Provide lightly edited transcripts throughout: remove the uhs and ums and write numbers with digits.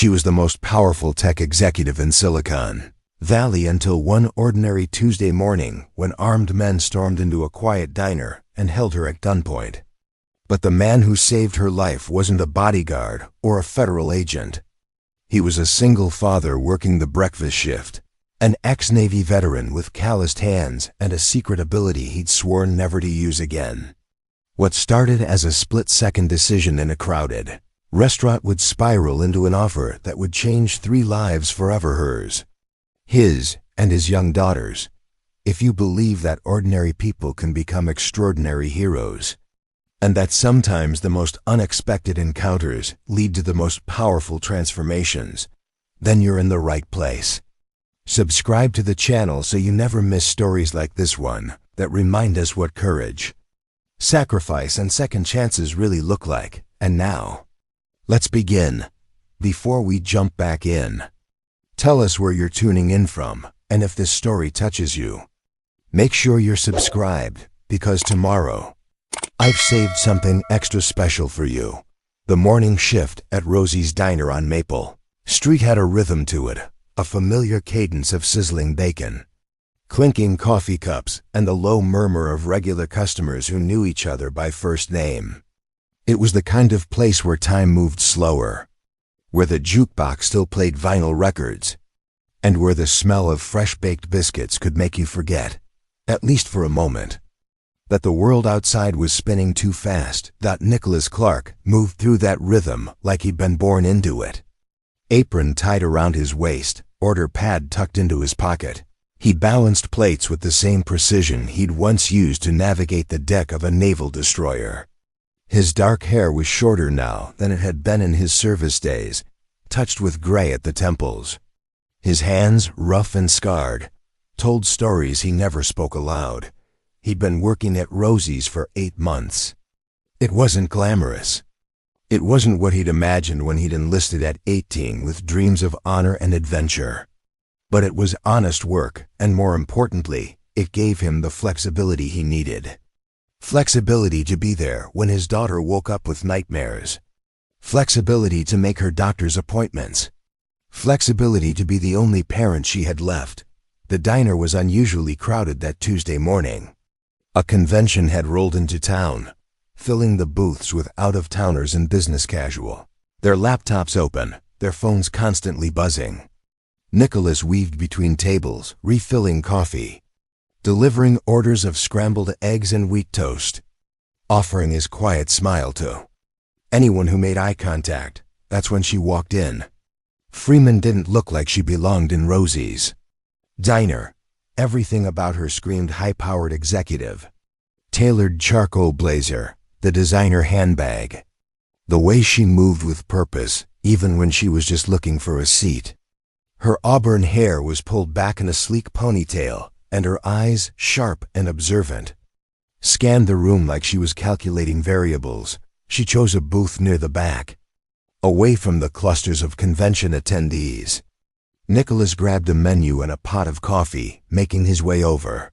She was the most powerful tech executive in Silicon Valley until one ordinary Tuesday morning when armed men stormed into a quiet diner and held her at gunpoint. But the man who saved her life wasn't a bodyguard or a federal agent. He was a single father working the breakfast shift, an ex-Navy veteran with calloused hands and a secret ability he'd sworn never to use again. What started as a split-second decision in a crowded restaurant would spiral into an offer that would change 3 lives forever: hers, his, and his young daughters, if you believe that ordinary people can become extraordinary heroes, and that sometimes the most unexpected encounters lead to the most powerful transformations, then you're in the right place. Subscribe to the channel so you never miss stories like this one that remind us what courage, sacrifice, and second chances really look like. And now, let's begin. Before we jump back in, tell us where you're tuning in from, and if this story touches you. Make sure you're subscribed, because tomorrow, I've saved something extra special for you. The morning shift at Rosie's Diner on Maple Street had a rhythm to it, a familiar cadence of sizzling bacon, clinking coffee cups, and the low murmur of regular customers who knew each other by first name. It was the kind of place where time moved slower, where the jukebox still played vinyl records, and where the smell of fresh-baked biscuits could make you forget, at least for a moment, that the world outside was spinning too fast. Nicholas Clark moved through that rhythm like he'd been born into it. Apron tied around his waist, order pad tucked into his pocket, he balanced plates with the same precision he'd once used to navigate the deck of a naval destroyer. His dark hair was shorter now than it had been in his service days, touched with gray at the temples. His hands, rough and scarred, told stories he never spoke aloud. He'd been working at Rosie's for 8 months. It wasn't glamorous. It wasn't what he'd imagined when he'd enlisted at 18 with dreams of honor and adventure. But it was honest work, and more importantly, it gave him the flexibility he needed. Flexibility to be there when his daughter woke up with nightmares. Flexibility to make her doctor's appointments. Flexibility to be the only parent she had left. The diner was unusually crowded that Tuesday morning. A convention had rolled into town, filling the booths with out-of-towners and business casual, their laptops open, their phones constantly buzzing. Nicholas weaved between tables, refilling coffee, delivering orders of scrambled eggs and wheat toast, offering his quiet smile to anyone who made eye contact. That's when she walked in. Freeman didn't look like she belonged in Rosie's Diner. Everything about her screamed high-powered executive. Tailored charcoal blazer, the designer handbag. The way she moved with purpose, even when she was just looking for a seat. Her auburn hair was pulled back in a sleek ponytail, and her eyes, sharp and observant, scanned the room like she was calculating variables. She chose a booth near the back, away from the clusters of convention attendees. Nicholas grabbed a menu and a pot of coffee, making his way over.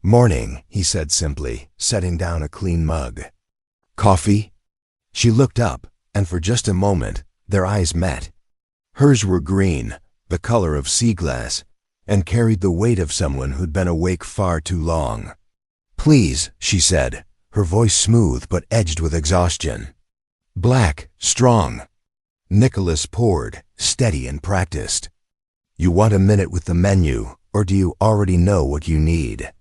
"Morning," he said simply, setting down a clean mug. "Coffee?" She looked up, and for just a moment, their eyes met. Hers were green, the color of sea glass, and carried the weight of someone who'd been awake far too long. "Please," she said, her voice smooth but edged with exhaustion. "Black, strong." Nicholas poured, steady and practiced. "You want a minute with the menu, or do you already know what you need?"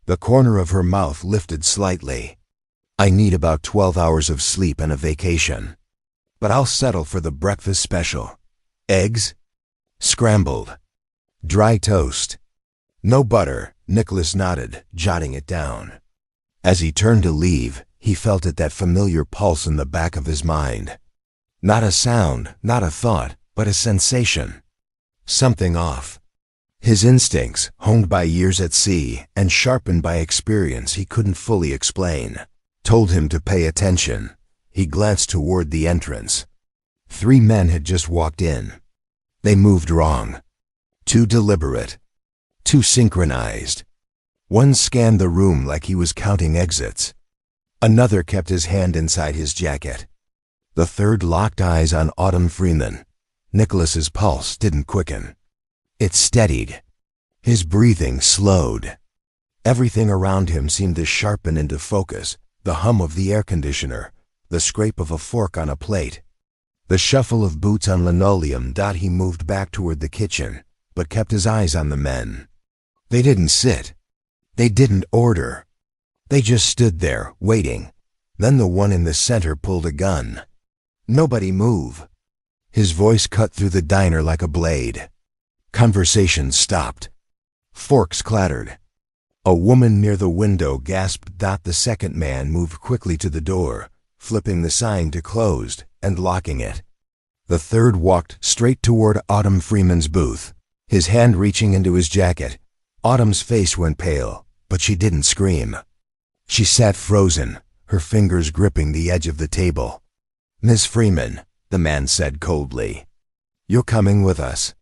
The corner of her mouth lifted slightly. "I need about 12 hours of sleep and a vacation. But I'll settle for the breakfast special. Eggs? Scrambled. Dry toast. No butter." Nicholas nodded, jotting it down. As he turned to leave, he felt it, that familiar pulse in the back of his mind. Not a sound, not a thought, but a sensation. Something off. His instincts, honed by years at sea and sharpened by experience he couldn't fully explain, told him to pay attention. He glanced toward the entrance. 3 men had just walked in. They moved wrong. Too deliberate. Too synchronized. One scanned the room like he was counting exits. Another kept his hand inside his jacket. The third locked eyes on Autumn Freeman, Nicholas's pulse didn't quicken. It steadied. His breathing slowed. Everything around him seemed to sharpen into focus, the hum of the air conditioner, the scrape of a fork on a plate, the shuffle of boots on linoleum. He moved back toward the kitchen, but kept his eyes on the men. They didn't sit. They didn't order. They just stood there, waiting. Then the one in the center pulled a gun. "Nobody move." His voice cut through the diner like a blade. Conversation stopped. Forks clattered. A woman near the window gasped. The second man moved quickly to the door, flipping the sign to closed and locking it. The third walked straight toward Autumn Freeman's booth, his hand reaching into his jacket. Autumn's face went pale, but she didn't scream. She sat frozen, her fingers gripping the edge of the table. "Miss Freeman," the man said coldly, "you're coming with us."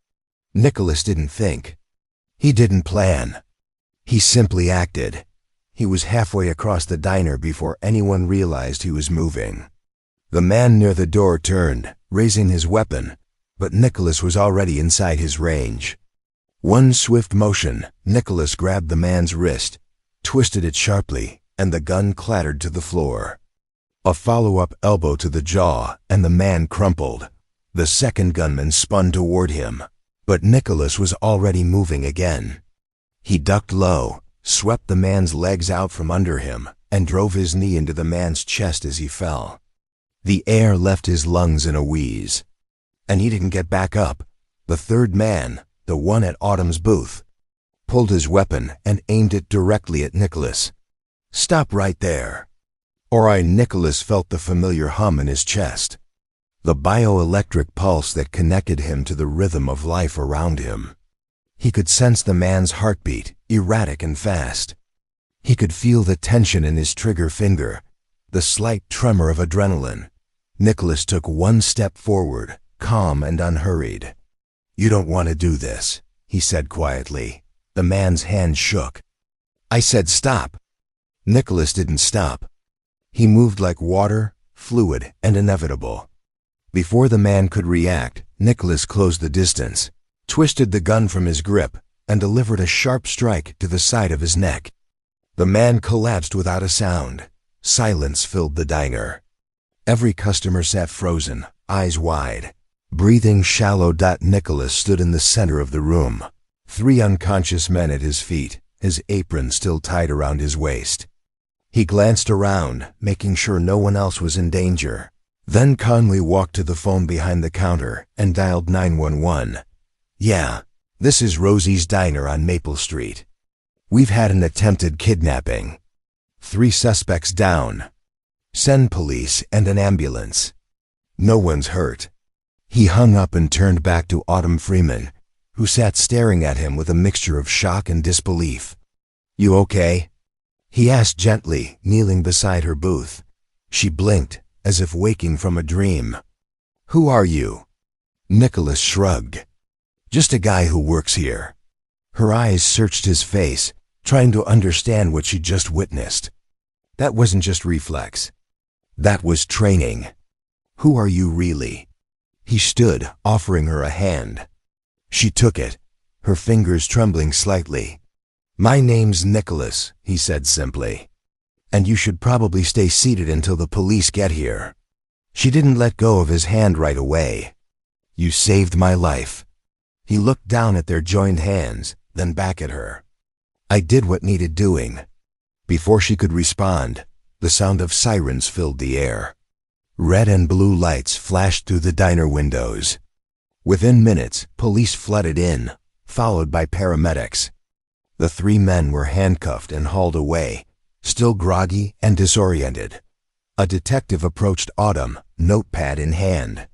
Nicholas didn't think. He didn't plan. He simply acted. He was halfway across the diner before anyone realized he was moving. The man near the door turned, raising his weapon, but Nicholas was already inside his range. One swift motion, Nicholas grabbed the man's wrist, twisted it sharply, and the gun clattered to the floor. A follow-up elbow to the jaw, and the man crumpled. The second gunman spun toward him, but Nicholas was already moving again. He ducked low, swept the man's legs out from under him, and drove his knee into the man's chest as he fell. The air left his lungs in a wheeze. And he didn't get back up. The third man, the one at Autumn's booth, pulled his weapon and aimed it directly at Nicholas. "Stop right there." Nicholas felt the familiar hum in his chest, the bioelectric pulse that connected him to the rhythm of life around him. He could sense the man's heartbeat, erratic and fast. He could feel the tension in his trigger finger, the slight tremor of adrenaline. Nicholas took one step forward, calm and unhurried. "You don't want to do this," he said quietly. The man's hand shook. "I said stop." Nicholas didn't stop. He moved like water, fluid and inevitable. Before the man could react, Nicholas closed the distance, twisted the gun from his grip, and delivered a sharp strike to the side of his neck. The man collapsed without a sound. Silence filled the diner. Every customer sat frozen, eyes wide, breathing shallow. Nicholas stood in the center of the room, 3 unconscious men at his feet, his apron still tied around his waist. He glanced around, making sure no one else was in danger, then calmly walked to the phone behind the counter and dialed 911. "Yeah, this is Rosie's Diner on Maple Street. We've had an attempted kidnapping. 3 suspects down. Send police and an ambulance. No one's hurt." He hung up and turned back to Autumn Freeman, who sat staring at him with a mixture of shock and disbelief. "You okay?" he asked gently, kneeling beside her booth. She blinked, as if waking from a dream. "Who are you?" Nicholas shrugged. "Just a guy who works here." Her eyes searched his face, trying to understand what she'd just witnessed. That wasn't just reflex. That was training. "Who are you really?" He stood, offering her a hand. She took it, her fingers trembling slightly. "My name's Nicholas," he said simply. "And you should probably stay seated until the police get here." She didn't let go of his hand right away. "You saved my life." He looked down at their joined hands, then back at her. "I did what needed doing." Before she could respond, the sound of sirens filled the air. Red and blue lights flashed through the diner windows. Within minutes, police flooded in, followed by paramedics. The 3 men were handcuffed and hauled away, still groggy and disoriented. A detective approached Autumn, notepad in hand.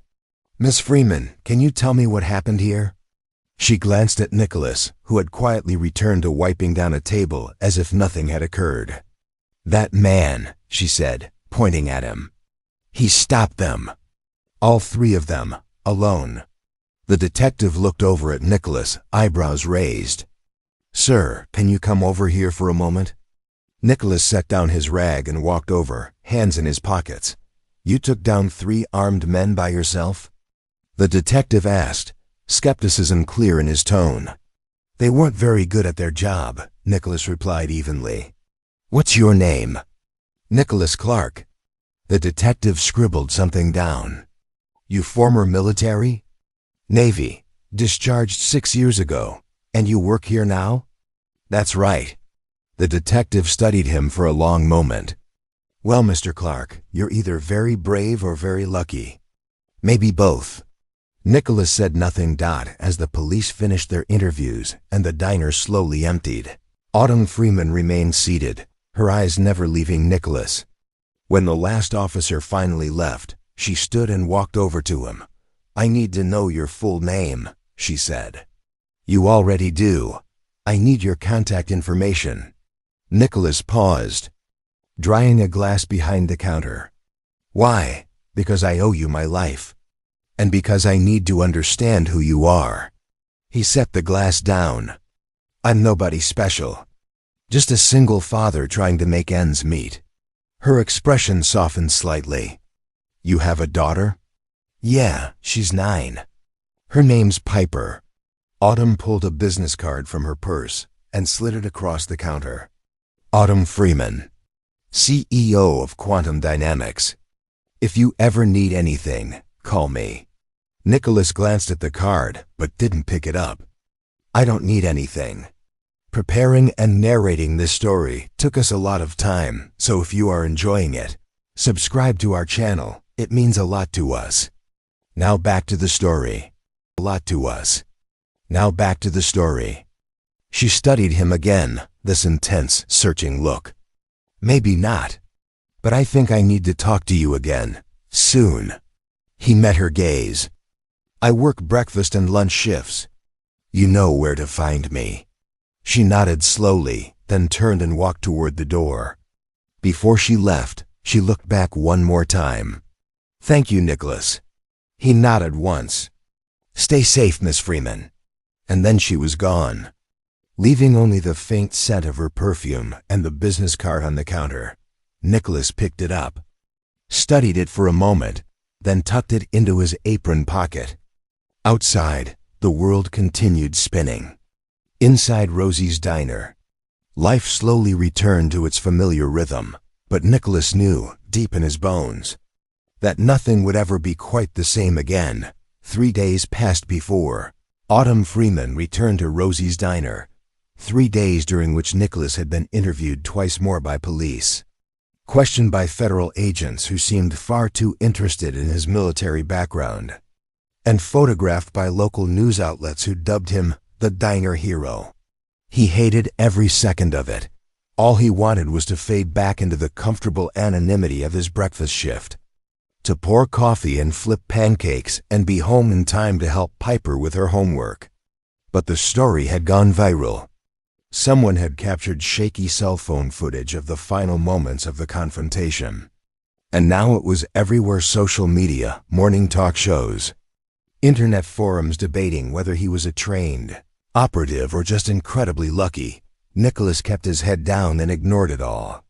"Miss Freeman, can you tell me what happened here?" She glanced at Nicholas, who had quietly returned to wiping down a table as if nothing had occurred. "That man," she said, pointing at him. "He stopped them. All 3 of them, alone." The detective looked over at Nicholas, eyebrows raised. "Sir, can you come over here for a moment?" Nicholas set down his rag and walked over, hands in his pockets. "You took down 3 armed men by yourself?" The detective asked, skepticism clear in his tone. They weren't very good at their job, Nicholas replied evenly. What's your name? Nicholas Clark. The detective scribbled something down. You former military? Navy. Discharged 6 years ago. And you work here now? That's right. The detective studied him for a long moment. Well, Mr. Clark, you're either very brave or very lucky. Maybe both. Nicholas said nothing. As the police finished their interviews and the diner slowly emptied, Autumn Freeman remained seated, her eyes never leaving Nicholas. When the last officer finally left, she stood and walked over to him. I need to know your full name, she said. You already do. I need your contact information. Nicholas paused, drying a glass behind the counter. Why? Because I owe you my life. And because I need to understand who you are. He set the glass down. I'm nobody special. Just a single father trying to make ends meet. Her expression softened slightly. You have a daughter? Yeah, she's 9. Her name's Piper. Autumn pulled a business card from her purse and slid it across the counter. Autumn Freeman, CEO of Quantum Dynamics. If you ever need anything, call me. Nicholas glanced at the card, but didn't pick it up. I don't need anything. Preparing and narrating this story took us a lot of time, so if you are enjoying it, subscribe to our channel. It means a lot to us. Now back to the story. Now back to the story. She studied him again, this intense, searching look. Maybe not. But I think I need to talk to you again. Soon. He met her gaze. I work breakfast and lunch shifts. You know where to find me. She nodded slowly, then turned and walked toward the door. Before she left, she looked back one more time. Thank you, Nicholas. He nodded once. Stay safe, Miss Freeman. And then she was gone, leaving only the faint scent of her perfume and the business card on the counter. Nicholas picked it up, studied it for a moment, then tucked it into his apron pocket. Outside, the world continued spinning. Inside Rosie's diner, life slowly returned to its familiar rhythm, but Nicholas knew, deep in his bones, that nothing would ever be quite the same again. 3 days passed before Autumn Freeman returned to Rosie's diner. 3 days during which Nicholas had been interviewed twice more by police, questioned by federal agents who seemed far too interested in his military background, and photographed by local news outlets who dubbed him the diner hero. He hated every second of it. All he wanted was to fade back into the comfortable anonymity of his breakfast shift, to pour coffee and flip pancakes and be home in time to help Piper with her homework. But the story had gone viral. Someone had captured shaky cell phone footage of the final moments of the confrontation. And now it was everywhere: social media, morning talk shows, internet forums debating whether he was a trained operative or just incredibly lucky. Nicholas kept his head down and ignored it all.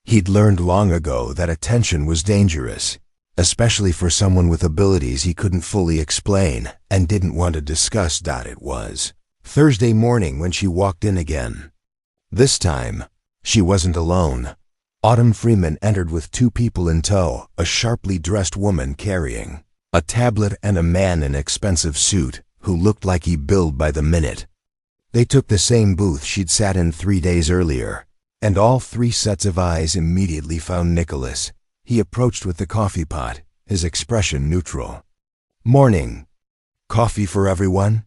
He'd learned long ago that attention was dangerous, especially for someone with abilities he couldn't fully explain and didn't want to discuss. It was Thursday morning when she walked in again. This time, she wasn't alone. Autumn Freeman entered with 2 people in tow, a sharply dressed woman carrying a tablet and a man in an expensive suit who looked like he billed by the minute. They took the same booth she'd sat in 3 days earlier, and all 3 sets of eyes immediately found Nicholas. He approached with the coffee pot, his expression neutral. Morning. Coffee for everyone?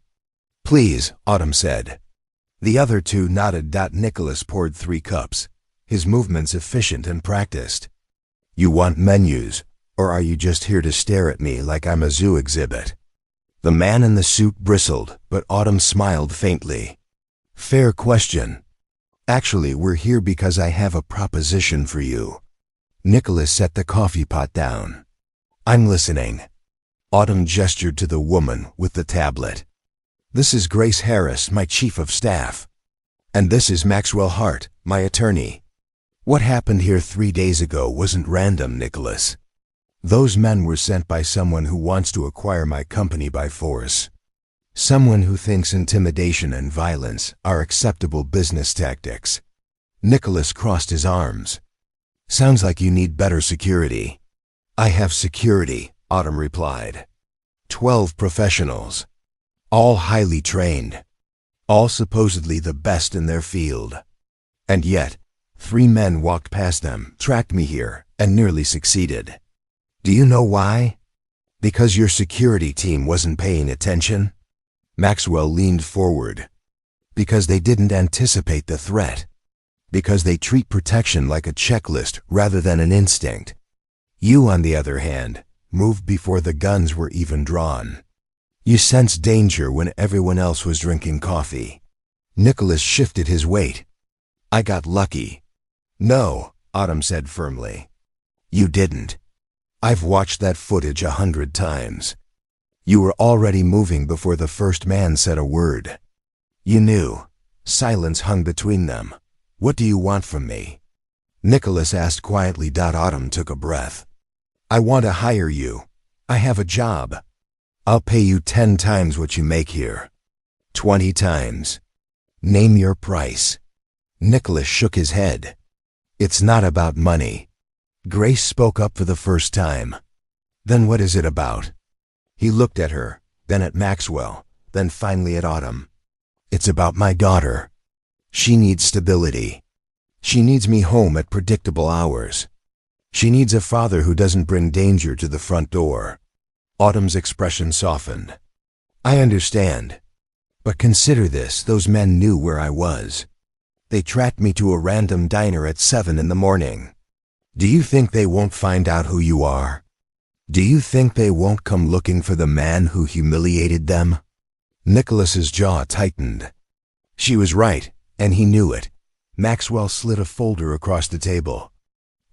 Please, Autumn said. The other 2 nodded. Nicholas poured 3 cups, his movements efficient and practiced. You want menus, or are you just here to stare at me like I'm a zoo exhibit? The man in the suit bristled, but Autumn smiled faintly. Fair question. Actually, we're here because I have a proposition for you. Nicholas set the coffee pot down. I'm listening. Autumn gestured to the woman with the tablet. This is Grace Harris, my chief of staff. And this is Maxwell Hart, my attorney. What happened here 3 days ago wasn't random, Nicholas. Those men were sent by someone who wants to acquire my company by force. Someone who thinks intimidation and violence are acceptable business tactics. Nicholas crossed his arms. Sounds like you need better security. I have security, Autumn replied. 12 professionals. All highly trained. All supposedly the best in their field. And yet, 3 men walked past them, tracked me here, and nearly succeeded. Do you know why? Because your security team wasn't paying attention? Maxwell leaned forward. Because they didn't anticipate the threat. Because they treat protection like a checklist rather than an instinct. You, on the other hand, moved before the guns were even drawn. You sensed danger when everyone else was drinking coffee. Nicholas shifted his weight. I got lucky. No, Autumn said firmly. You didn't. I've watched that footage 100 times. You were already moving before the first man said a word. You knew. Silence hung between them. What do you want from me? Nicholas asked quietly. Autumn took a breath. I want to hire you. I have a job. I'll pay you 10 times what you make here. 20 times. Name your price. Nicholas shook his head. It's not about money. Grace spoke up for the first time. Then what is it about? He looked at her, then at Maxwell, then finally at Autumn. It's about my daughter. She needs stability. She needs me home at predictable hours. She needs a father who doesn't bring danger to the front door. Autumn's expression softened. I understand. But consider this, those men knew where I was. They tracked me to a random diner at 7 in the morning. Do you think they won't find out who you are? Do you think they won't come looking for the man who humiliated them? Nicholas's jaw tightened. She was right, and he knew it. Maxwell slid a folder across the table.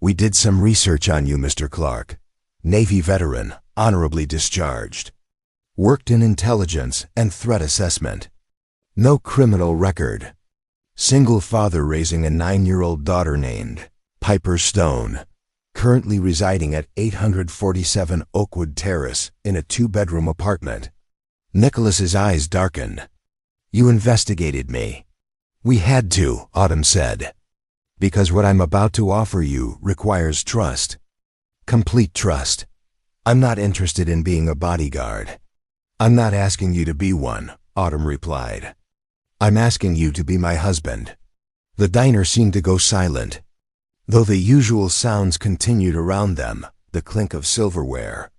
We did some research on you, Mr. Clark. Navy veteran, honorably discharged. Worked in intelligence and threat assessment. No criminal record. Single father raising a 9-year-old daughter named Piper Stone. Currently residing at 847 Oakwood Terrace in a 2-bedroom apartment. Nicholas's eyes darkened. You investigated me. We had to, Autumn said. Because what I'm about to offer you requires trust. Complete trust. I'm not interested in being a bodyguard. I'm not asking you to be one, Autumn replied. I'm asking you to be my husband. The diner seemed to go silent. Though the usual sounds continued around them, the clink of silverware,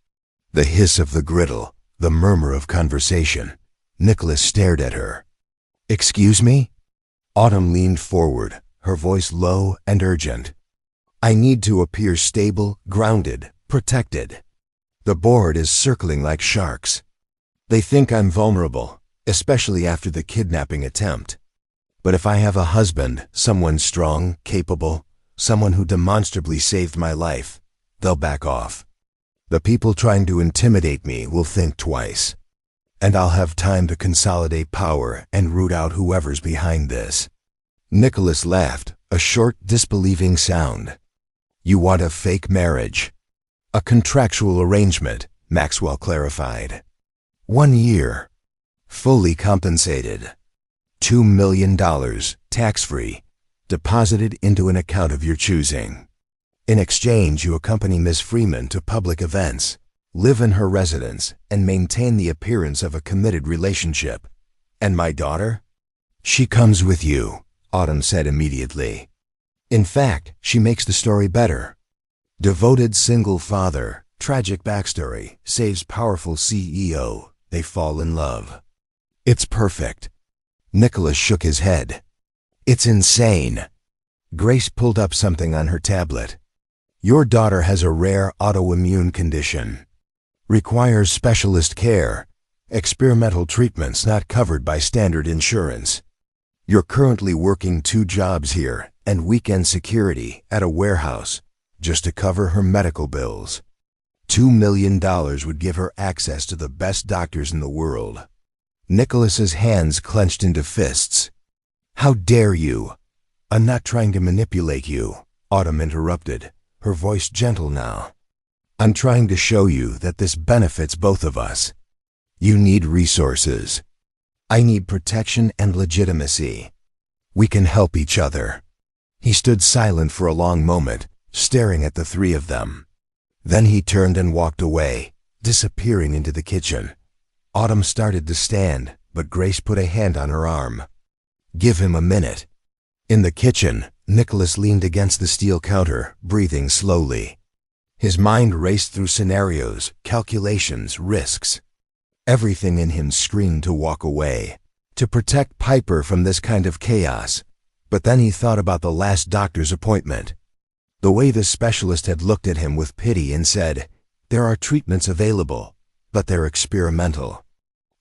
the hiss of the griddle, the murmur of conversation. Nicholas stared at her. Excuse me? Autumn leaned forward, her voice low and urgent. I need to appear stable, grounded, protected. The board is circling like sharks. They think I'm vulnerable, especially after the kidnapping attempt. But if I have a husband, someone strong, capable, someone who demonstrably saved my life, they'll back off. The people trying to intimidate me will think twice. And I'll have time to consolidate power and root out whoever's behind this. Nicholas laughed, a short, disbelieving sound. You want a fake marriage? A contractual arrangement, Maxwell clarified. 1 year. Fully compensated. $2 million, tax-free, deposited into an account of your choosing. In exchange, you accompany Miss Freeman to public events, live in her residence, and maintain the appearance of a committed relationship. And my daughter? She comes with you, Autumn said immediately. In fact, she makes the story better. Devoted single father, tragic backstory, saves powerful CEO, they fall in love. It's perfect. Nicholas shook his head. It's insane. Grace pulled up something on her tablet. Your daughter has a rare autoimmune condition. Requires specialist care. Experimental treatments not covered by standard insurance. You're currently working 2 jobs here and weekend security at a warehouse just to cover her medical bills. $2 million would give her access to the best doctors in the world. Nicholas's hands clenched into fists. How dare you? I'm not trying to manipulate you, Autumn interrupted, her voice gentle now. I'm trying to show you that this benefits both of us. You need resources. I need protection and legitimacy. We can help each other." He stood silent for a long moment, staring at the three of them. Then he turned and walked away, disappearing into the kitchen. Autumn started to stand, but Grace put a hand on her arm. "Give him a minute." In the kitchen, Nicholas leaned against the steel counter, breathing slowly. His mind raced through scenarios, calculations, risks. Everything in him screamed to walk away, to protect Piper from this kind of chaos. But then he thought about the last doctor's appointment. The way the specialist had looked at him with pity and said, "There are treatments available, but they're experimental.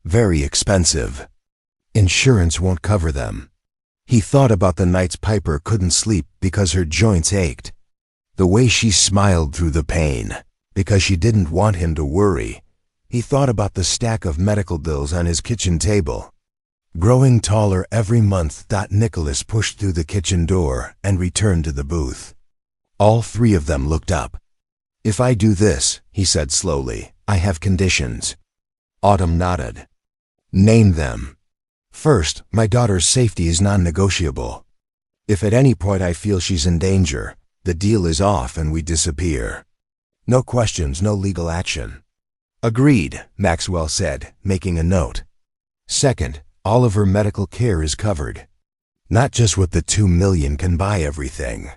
Very expensive. Insurance won't cover them." He thought about the nights Piper couldn't sleep because her joints ached. The way she smiled through the pain, because she didn't want him to worry. He thought about the stack of medical bills on his kitchen table. Growing taller every month, Nicholas pushed through the kitchen door and returned to the booth. All three of them looked up. "If I do this," he said slowly, "I have conditions." Autumn nodded. "Name them." "First, my daughter's safety is non-negotiable. If at any point I feel she's in danger, the deal is off and we disappear. No questions, no legal action." "Agreed," Maxwell said, making a note. "Second, all of her medical care is covered. Not just what the $2 million can buy everything.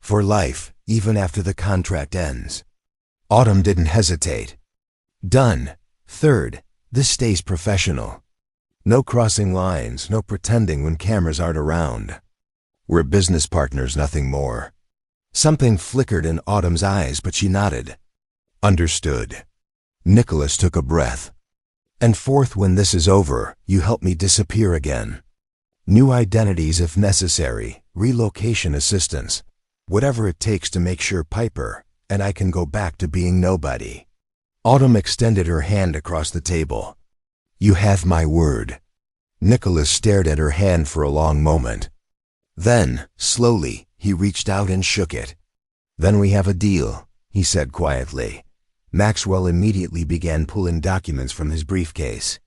For life, even after the contract ends." Autumn didn't hesitate. "Done. Third, this stays professional. No crossing lines, no pretending when cameras aren't around. We're business partners, nothing more." Something flickered in Autumn's eyes, but she nodded. "Understood." Nicholas took a breath. "And fourth, when this is over, you help me disappear again. New identities if necessary, relocation assistance, whatever it takes to make sure Piper and I can go back to being nobody." Autumn extended her hand across the table. "You have my word." Nicholas stared at her hand for a long moment. Then, slowly, he reached out and shook it. "Then we have a deal," he said quietly. Maxwell immediately began pulling documents from his briefcase.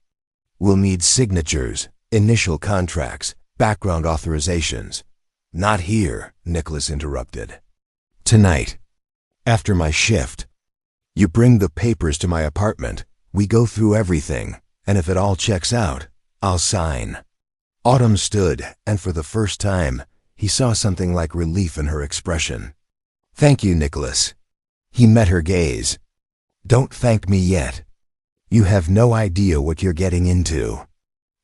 "We'll need signatures, initial contracts, background authorizations." "Not here," Nicholas interrupted. "Tonight. After my shift. You bring the papers to my apartment, we go through everything, and if it all checks out, I'll sign." Autumn stood, and for the first time, he saw something like relief in her expression. "Thank you, Nicholas." He met her gaze. "Don't thank me yet. You have no idea what you're getting into."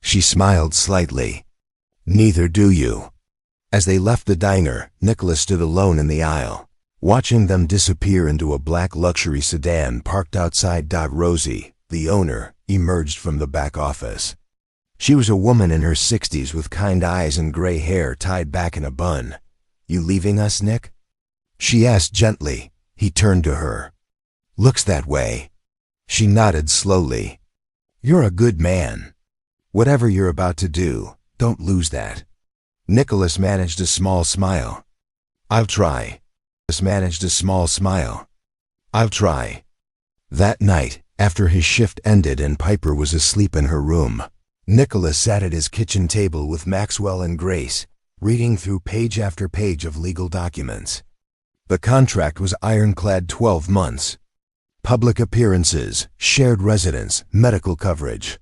She smiled slightly. "Neither do you." As they left the diner, Nicholas stood alone in the aisle, watching them disappear into a black luxury sedan parked outside. Rosie, the owner, emerged from the back office. She was a woman in her 60s with kind eyes and gray hair tied back in a bun. "You leaving us, Nick?" she asked gently. He turned to her. "Looks that way." She nodded slowly. "You're a good man. Whatever you're about to do, don't lose that." Nicholas managed a small smile. "I'll try." "I'll try." That night, after his shift ended and Piper was asleep in her room, Nicholas sat at his kitchen table with Maxwell and Grace, reading through page after page of legal documents. The contract was ironclad: 12 months. Public appearances, shared residence, medical coverage,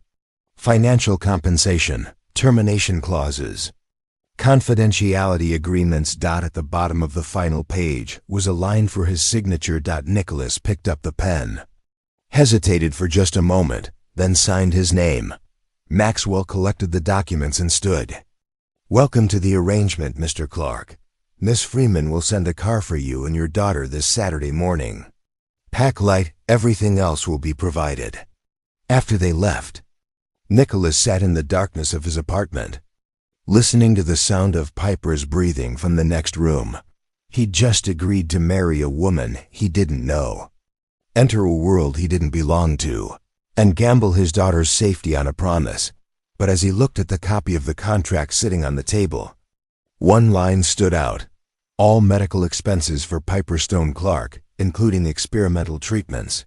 financial compensation, termination clauses, confidentiality agreements. At the bottom of the final page was a line for his signature. Nicholas picked up the pen, hesitated for just a moment, then signed his name. Maxwell collected the documents and stood. "Welcome to the arrangement, Mr. Clark. Miss Freeman will send a car for you and your daughter this Saturday morning. Pack light, everything else will be provided." After they left, Nicholas sat in the darkness of his apartment, listening to the sound of Piper's breathing from the next room. He'd just agreed to marry a woman he didn't know, enter a world he didn't belong to, and gamble his daughter's safety on a promise. But as he looked at the copy of the contract sitting on the table, one line stood out: "All medical expenses for Piper Stone Clark, including experimental treatments,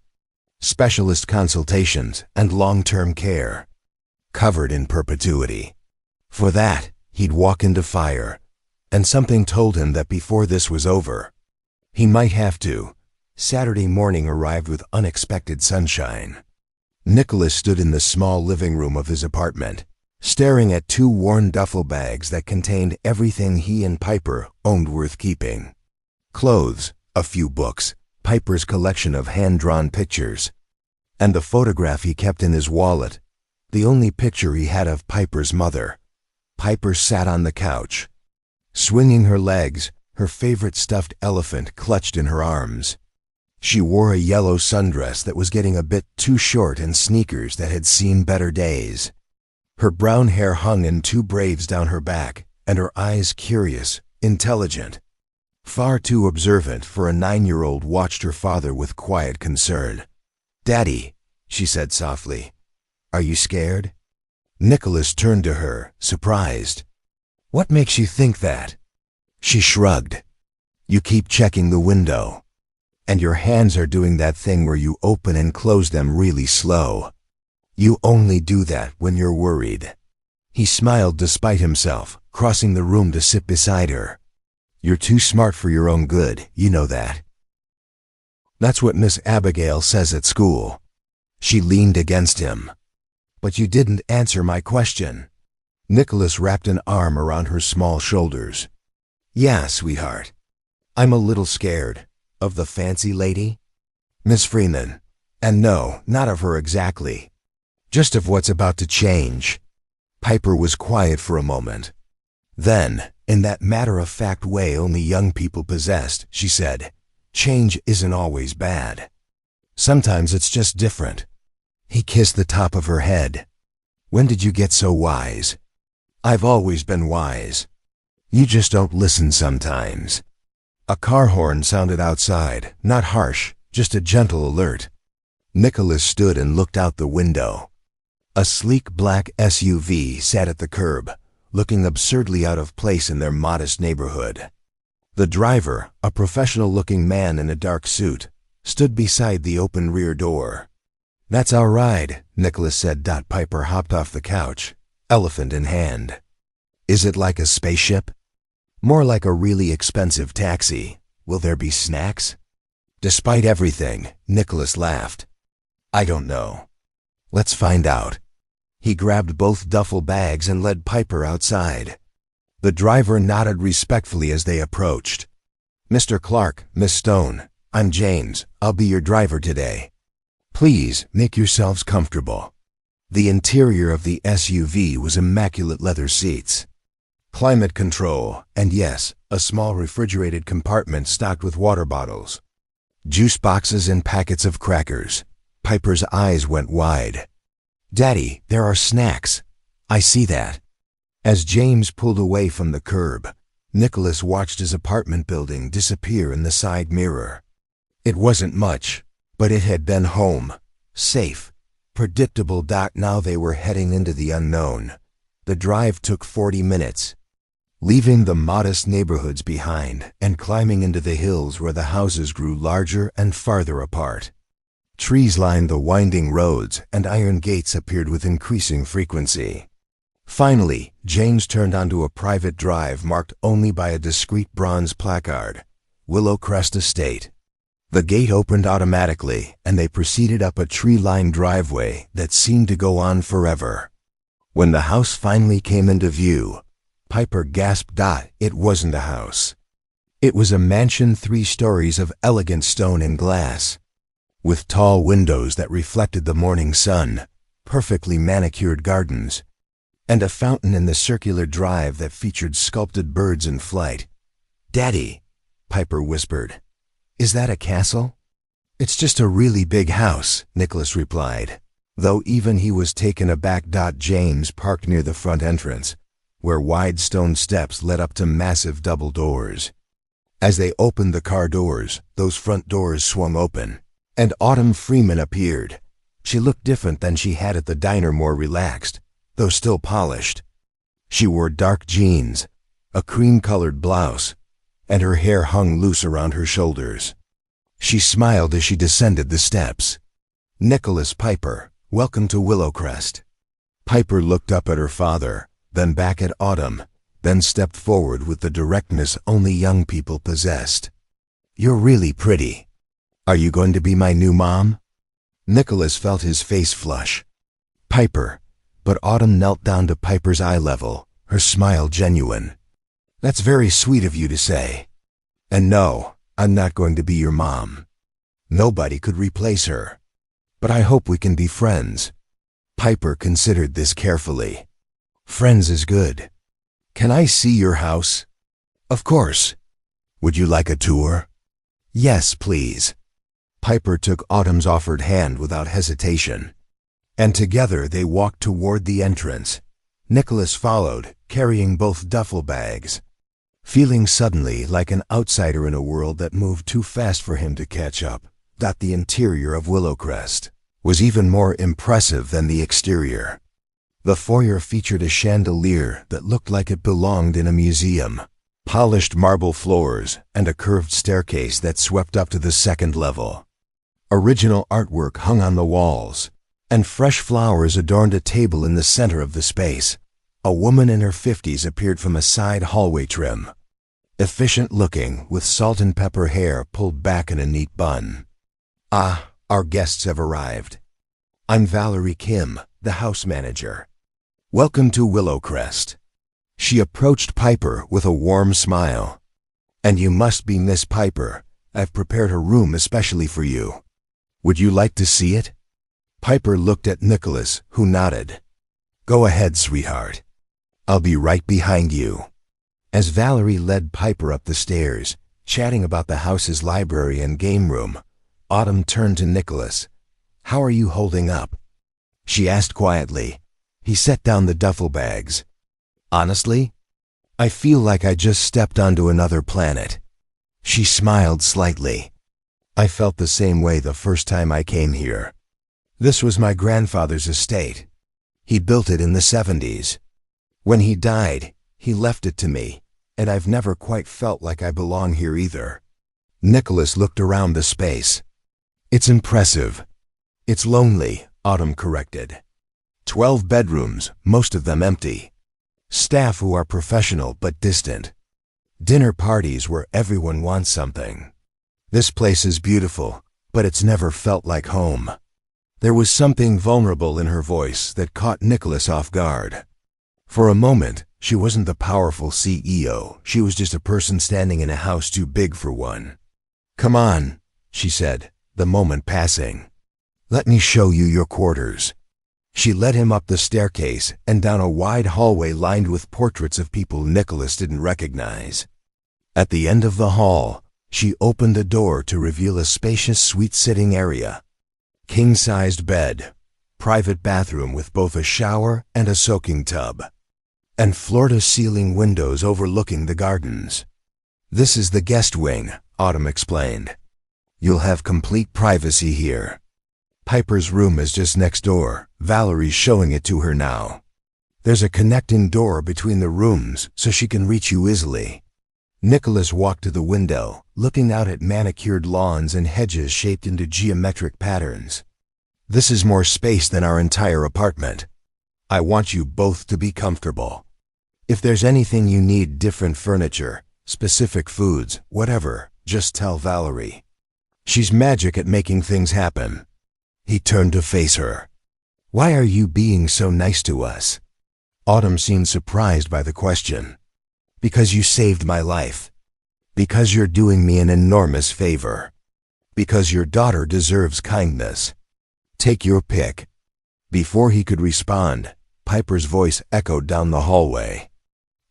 specialist consultations, and long-term care, covered in perpetuity. For that, he'd walk into fire, and something told him that before this was over, he might have to. Saturday morning arrived with unexpected sunshine. Nicholas stood in the small living room of his apartment, staring at 2 worn duffel bags that contained everything he and Piper owned worth keeping. Clothes, a few books, Piper's collection of hand-drawn pictures, and the photograph he kept in his wallet, the only picture he had of Piper's mother. Piper sat on the couch, swinging her legs, her favorite stuffed elephant clutched in her arms. She wore a yellow sundress that was getting a bit too short and sneakers that had seen better days. Her brown hair hung in 2 braids down her back, and her eyes curious, intelligent. Far too observant for a 9-year-old, watched her father with quiet concern. "Daddy," she said softly, "are you scared?" Nicholas turned to her, surprised. "What makes you think that?" She shrugged. "You keep checking the window. And your hands are doing that thing where you open and close them really slow. You only do that when you're worried." He smiled despite himself, crossing the room to sit beside her. "You're too smart for your own good, you know that. That's what Miss Abigail says at school." She leaned against him. "But you didn't answer my question." Nicholas wrapped an arm around her small shoulders. "Yeah, sweetheart. I'm a little scared. Of the fancy lady? Miss Freeman. And no, not of her exactly. Just of what's about to change." Piper was quiet for a moment. Then, in that matter-of-fact way only young people possessed, she said, "Change isn't always bad. Sometimes it's just different." He kissed the top of her head. "When did you get so wise?" "I've always been wise. You just don't listen sometimes." A car horn sounded outside, not harsh, just a gentle alert. Nicholas stood and looked out the window. A sleek black SUV sat at the curb, looking absurdly out of place in their modest neighborhood. The driver, a professional-looking man in a dark suit, stood beside the open rear door. "That's our ride," Nicholas said. Piper hopped off the couch, elephant in hand. "Is it like a spaceship?" "More like a really expensive taxi. Will there be snacks?" Despite everything, Nicholas laughed. "I don't know. Let's find out." He grabbed both duffel bags and led Piper outside. The driver nodded respectfully as they approached. "Mr. Clark, Miss Stone, I'm James. I'll be your driver today. Please make yourselves comfortable." The interior of the SUV was immaculate leather seats, climate control, and yes, a small refrigerated compartment stocked with water bottles, juice boxes, and packets of crackers. Piper's eyes went wide. "Daddy, there are snacks. I see that." As James pulled away from the curb, Nicholas watched his apartment building disappear in the side mirror. It wasn't much, but it had been home, safe, predictable. Now they were heading into the unknown. The drive took 40 minutes. Leaving the modest neighborhoods behind and climbing into the hills where the houses grew larger and farther apart. Trees lined the winding roads, and iron gates appeared with increasing frequency. Finally, James turned onto a private drive marked only by a discreet bronze placard, Willow Crest Estate. The gate opened automatically, and they proceeded up a tree-lined driveway that seemed to go on forever. When the house finally came into view, Piper gasped. It wasn't a house. It was a mansion, 3 stories of elegant stone and glass, with tall windows that reflected the morning sun, perfectly manicured gardens, and a fountain in the circular drive that featured sculpted birds in flight. "Daddy," Piper whispered, "is that a castle?" "It's just a really big house," Nicholas replied, though even he was taken aback. James parked near the front entrance, where wide stone steps led up to massive double doors. As they opened the car doors, those front doors swung open, and Autumn Freeman appeared. She looked different than she had at the diner, more relaxed, though still polished. She wore dark jeans, a cream-colored blouse, and her hair hung loose around her shoulders. She smiled as she descended the steps. "Nicholas Piper, welcome to Willowcrest." Piper looked up at her father, then back at Autumn, then stepped forward with the directness only young people possessed. "You're really pretty. Are you going to be my new mom?" Nicholas felt his face flush. "Piper," but Autumn knelt down to Piper's eye level, her smile genuine. "That's very sweet of you to say. And no, I'm not going to be your mom. Nobody could replace her. But I hope we can be friends." Piper considered this carefully. "Friends is good. Can I see your house?" "Of course. Would you like a tour?" "Yes, please." Piper took Autumn's offered hand without hesitation, and together they walked toward the entrance. Nicholas followed, carrying both duffel bags. Feeling suddenly like an outsider in a world that moved too fast for him to catch up, the interior of Willowcrest was even more impressive than the exterior. The foyer featured a chandelier that looked like it belonged in a museum, polished marble floors, and a curved staircase that swept up to the second level. Original artwork hung on the walls, and fresh flowers adorned a table in the center of the space. A woman in her 50s appeared from a side hallway trim, efficient-looking, with salt and pepper hair pulled back in a neat bun. "Ah, our guests have arrived. I'm Valerie Kim, the house manager. Welcome to Willowcrest." She approached Piper with a warm smile. "And you must be Miss Piper. I've prepared a room especially for you. Would you like to see it?" Piper looked at Nicholas, who nodded. "Go ahead, sweetheart. I'll be right behind you." As Valerie led Piper up the stairs, chatting about the house's library and game room, Autumn turned to Nicholas. "How are you holding up?" she asked quietly. He set down the duffel bags. "Honestly, I feel like I just stepped onto another planet." She smiled slightly. "I felt the same way the first time I came here. This was my grandfather's estate. He built it in the 70s. When he died, he left it to me, and I've never quite felt like I belong here either." Nicholas looked around the space. "It's impressive." "It's lonely," Autumn corrected. 12 bedrooms, most of them empty. Staff who are professional but distant. Dinner parties where everyone wants something. This place is beautiful, but it's never felt like home." There was something vulnerable in her voice that caught Nicholas off guard. For a moment, she wasn't the powerful CEO. She was just a person standing in a house too big for one. "Come on," she said, the moment passing. "Let me show you your quarters." She led him up the staircase and down a wide hallway lined with portraits of people Nicholas didn't recognize. At the end of the hall, she opened a door to reveal a spacious suite sitting area. King-sized bed, private bathroom with both a shower and a soaking tub, and floor-to-ceiling windows overlooking the gardens. "This is the guest wing," Autumn explained. "You'll have complete privacy here. Piper's room is just next door. Valerie's showing it to her now. There's a connecting door between the rooms so she can reach you easily." Nicholas walked to the window, looking out at manicured lawns and hedges shaped into geometric patterns. "This is more space than our entire apartment. I want you both to be comfortable. If there's anything you need, different furniture, specific foods, whatever, just tell Valerie. She's magic at making things happen." He turned to face her. "Why are you being so nice to us?" Autumn seemed surprised by the question. "Because you saved my life. Because you're doing me an enormous favor. Because your daughter deserves kindness. Take your pick." Before he could respond, Piper's voice echoed down the hallway.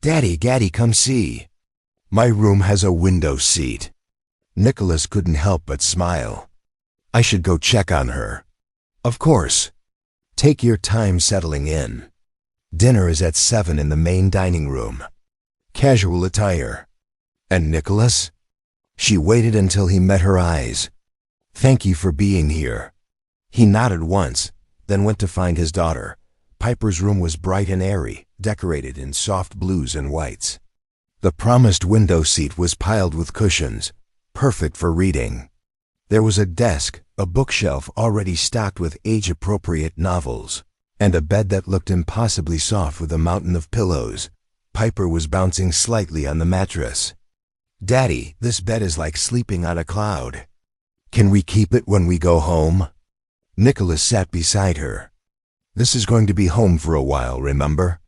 Daddy, come see. My room has a window seat." Nicholas couldn't help but smile. "I should go check on her." "Of course. Take your time settling in. Dinner is at 7 in the main dining room. Casual attire." "And Nicholas?" She waited until he met her eyes. "Thank you for being here." He nodded once, then went to find his daughter. Piper's room was bright and airy, decorated in soft blues and whites. The promised window seat was piled with cushions, perfect for reading. There was a desk, a bookshelf already stocked with age-appropriate novels, and a bed that looked impossibly soft with a mountain of pillows. Piper was bouncing slightly on the mattress. "Daddy, this bed is like sleeping on a cloud. Can we keep it when we go home?" Nicholas sat beside her. "This is going to be home for a while, remember?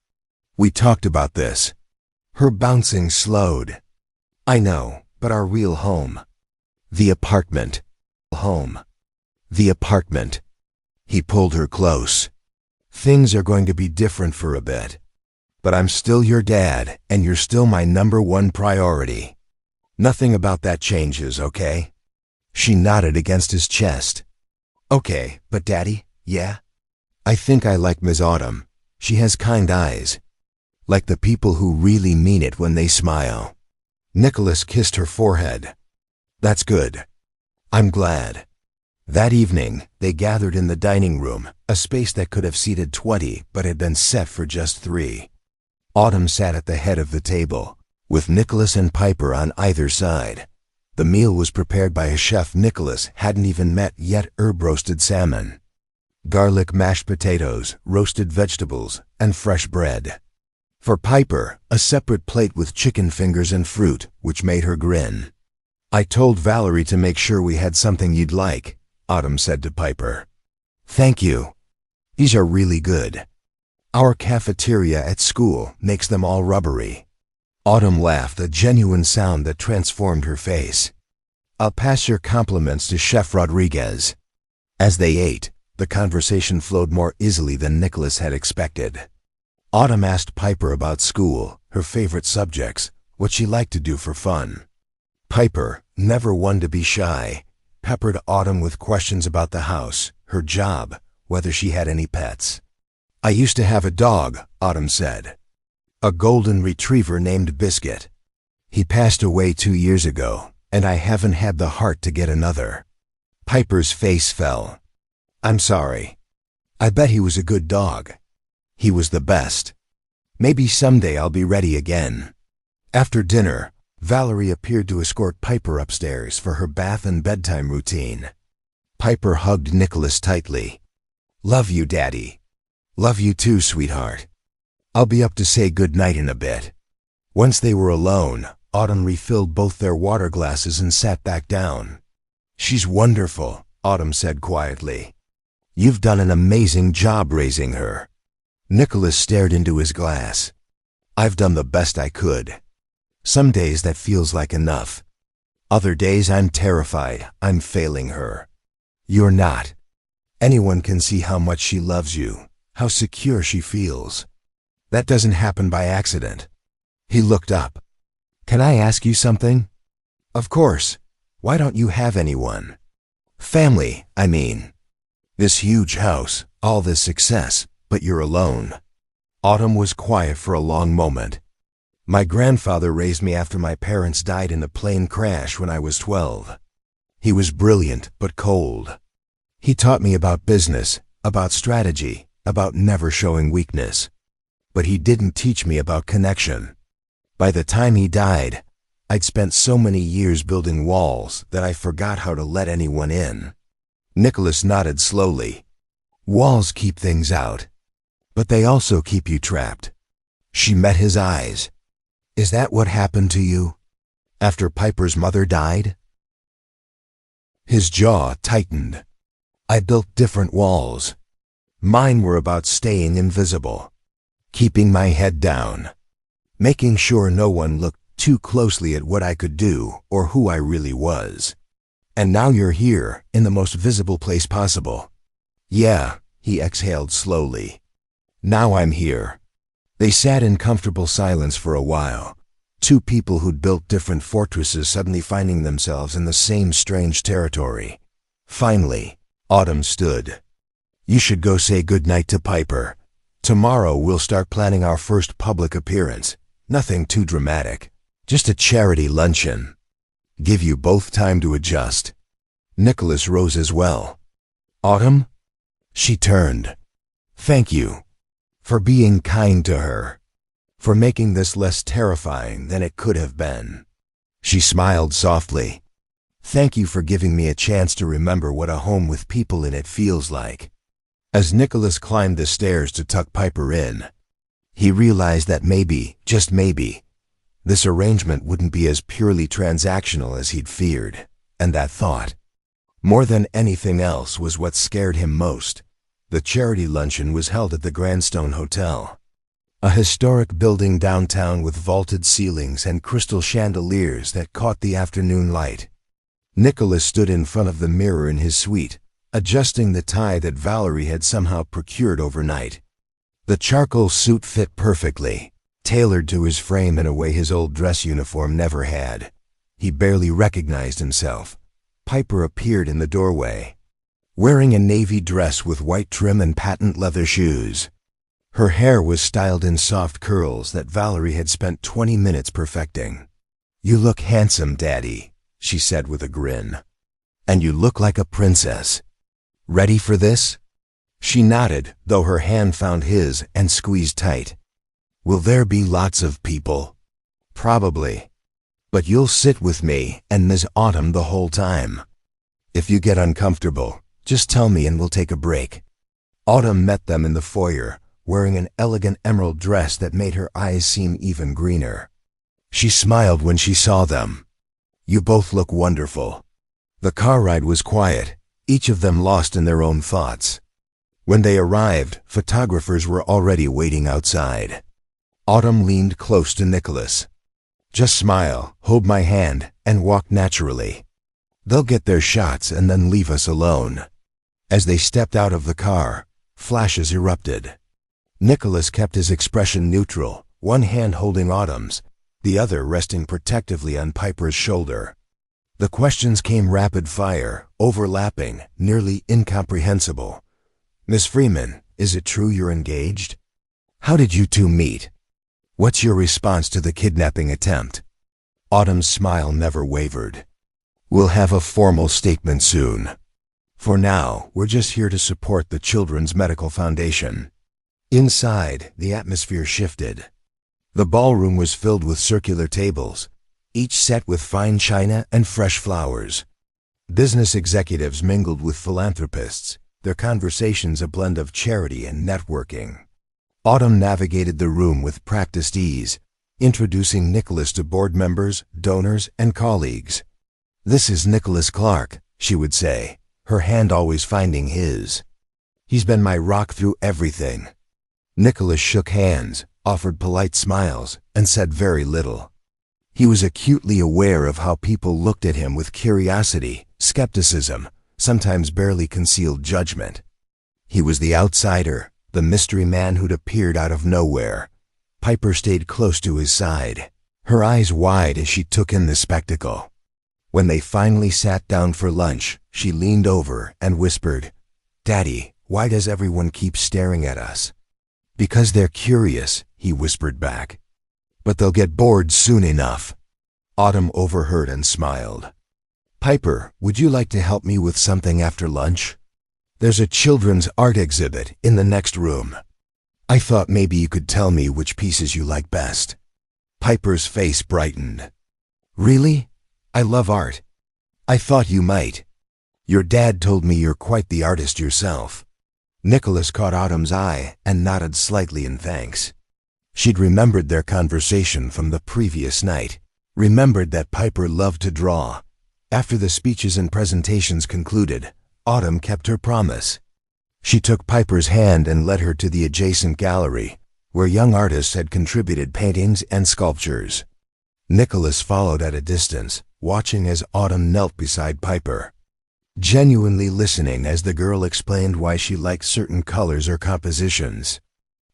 We talked about this." Her bouncing slowed. "I know, but our real home. The apartment. Home. The apartment." He pulled her close. "Things are going to be different for a bit. But I'm still your dad, and you're still my #1 priority. Nothing about that changes, okay?" She nodded against his chest. "Okay, but Daddy, yeah? I think I like Miss Autumn. She has kind eyes. Like the people who really mean it when they smile." Nicholas kissed her forehead. "That's good. I'm glad." That evening, they gathered in the dining room, a space that could have seated 20 but had been set for just 3. Autumn sat at the head of the table, with Nicholas and Piper on either side. The meal was prepared by a chef Nicholas hadn't even met yet. Herb-roasted salmon, garlic mashed potatoes, roasted vegetables, and fresh bread. For Piper, a separate plate with chicken fingers and fruit, which made her grin. "I told Valerie to make sure we had something you'd like," Autumn said to Piper. "Thank you. These are really good. Our cafeteria at school makes them all rubbery." Autumn laughed, a genuine sound that transformed her face. "I'll pass your compliments to Chef Rodriguez." As they ate, the conversation flowed more easily than Nicholas had expected. Autumn asked Piper about school, her favorite subjects, what she liked to do for fun. Piper, never one to be shy, peppered Autumn with questions about the house, her job, whether she had any pets. "I used to have a dog," Autumn said. "A golden retriever named Biscuit. He passed away 2 years ago, and I haven't had the heart to get another." Piper's face fell. "I'm sorry. I bet he was a good dog. He was the best. Maybe someday I'll be ready again." After dinner, Valerie appeared to escort Piper upstairs for her bath and bedtime routine. Piper hugged Nicholas tightly. "Love you, Daddy." "Love you too, sweetheart. I'll be up to say good night in a bit." Once they were alone, Autumn refilled both their water glasses and sat back down. "She's wonderful," Autumn said quietly. "You've done an amazing job raising her." Nicholas stared into his glass. "I've done the best I could. Some days that feels like enough. Other days I'm terrified I'm failing her. You're not. Anyone can see how much she loves you, how secure she feels. That doesn't happen by accident." He looked up. "Can I ask you something?" "Of course. Why don't you have anyone? Family, I mean. This huge house, all this success, but you're alone." Autumn was quiet for a long moment. "My grandfather raised me after my parents died in a plane crash when I was 12. He was brilliant but cold. He taught me about business, about strategy, about never showing weakness. But he didn't teach me about connection. By the time he died, I'd spent so many years building walls that I forgot how to let anyone in." Nicholas nodded slowly. "Walls keep things out, but they also keep you trapped." She met his eyes. "Is that what happened to you? After Piper's mother died?" His jaw tightened. "I built different walls. Mine were about staying invisible, keeping my head down, making sure no one looked too closely at what I could do or who I really was. And now you're here, in the most visible place possible." "Yeah," he exhaled slowly. "Now I'm here." They sat in comfortable silence for a while, two people who'd built different fortresses suddenly finding themselves in the same strange territory. Finally, Autumn stood. "You should go say goodnight to Piper. Tomorrow we'll start planning our first public appearance. Nothing too dramatic. Just a charity luncheon. Give you both time to adjust." Nicholas rose as well. "Autumn?" She turned. "Thank you. For being kind to her. For making this less terrifying than it could have been." She smiled softly. Thank you for giving me a chance to remember what a home with people in it feels like. As Nicholas climbed the stairs to tuck Piper in, he realized that maybe, just maybe, this arrangement wouldn't be as purely transactional as he'd feared, and that thought, more than anything else, was what scared him most. The charity luncheon was held at the Grandstone Hotel, a historic building downtown with vaulted ceilings and crystal chandeliers that caught the afternoon light. Nicholas stood in front of the mirror in his suite, adjusting the tie that Valerie had somehow procured overnight. The charcoal suit fit perfectly, tailored to his frame in a way his old dress uniform never had. He barely recognized himself. Piper appeared in the doorway, wearing a navy dress with white trim and patent leather shoes. Her hair was styled in soft curls that Valerie had spent 20 minutes perfecting. "You look handsome, Daddy," she said with a grin. "And you look like a princess. Ready for this?" She nodded, though her hand found his and squeezed tight. "Will there be lots of people?" "Probably. But you'll sit with me and Ms. Autumn the whole time. If you get uncomfortable, just tell me and we'll take a break." Autumn met them in the foyer, wearing an elegant emerald dress that made her eyes seem even greener. She smiled when she saw them. "You both look wonderful." The car ride was quiet, each of them lost in their own thoughts. When they arrived, photographers were already waiting outside. Autumn leaned close to Nicholas. "Just smile, hold my hand, and walk naturally. They'll get their shots and then leave us alone." As they stepped out of the car, flashes erupted. Nicholas kept his expression neutral, one hand holding Autumn's, the other resting protectively on Piper's shoulder. The questions came rapid fire, overlapping, nearly incomprehensible. "Miss Freeman, is it true you're engaged? How did you two meet? What's your response to the kidnapping attempt?" Autumn's smile never wavered. "We'll have a formal statement soon. For now, we're just here to support the Children's Medical Foundation." Inside, the atmosphere shifted. The ballroom was filled with circular tables, each set with fine china and fresh flowers. Business executives mingled with philanthropists, their conversations a blend of charity and networking. Autumn navigated the room with practiced ease, introducing Nicholas to board members, donors, and colleagues. "This is Nicholas Clark," she would say, her hand always finding his. "He's been my rock through everything." Nicholas shook hands, offered polite smiles, and said very little. He was acutely aware of how people looked at him with curiosity, skepticism, sometimes barely concealed judgment. He was the outsider, the mystery man who'd appeared out of nowhere. Piper stayed close to his side, her eyes wide as she took in the spectacle. When they finally sat down for lunch, she leaned over and whispered, "Daddy, why does everyone keep staring at us?" "Because they're curious," he whispered back. "But they'll get bored soon enough." Autumn overheard and smiled. "Piper, would you like to help me with something after lunch? There's a children's art exhibit in the next room. I thought maybe you could tell me which pieces you like best." Piper's face brightened. "Really? I love art. I thought you might. Your dad told me you're quite the artist yourself." Nicholas caught Autumn's eye and nodded slightly in thanks. She'd remembered their conversation from the previous night, remembered that Piper loved to draw. After the speeches and presentations concluded, Autumn kept her promise. She took Piper's hand and led her to the adjacent gallery, where young artists had contributed paintings and sculptures. Nicholas followed at a distance, watching as Autumn knelt beside Piper, genuinely listening as the girl explained why she liked certain colors or compositions.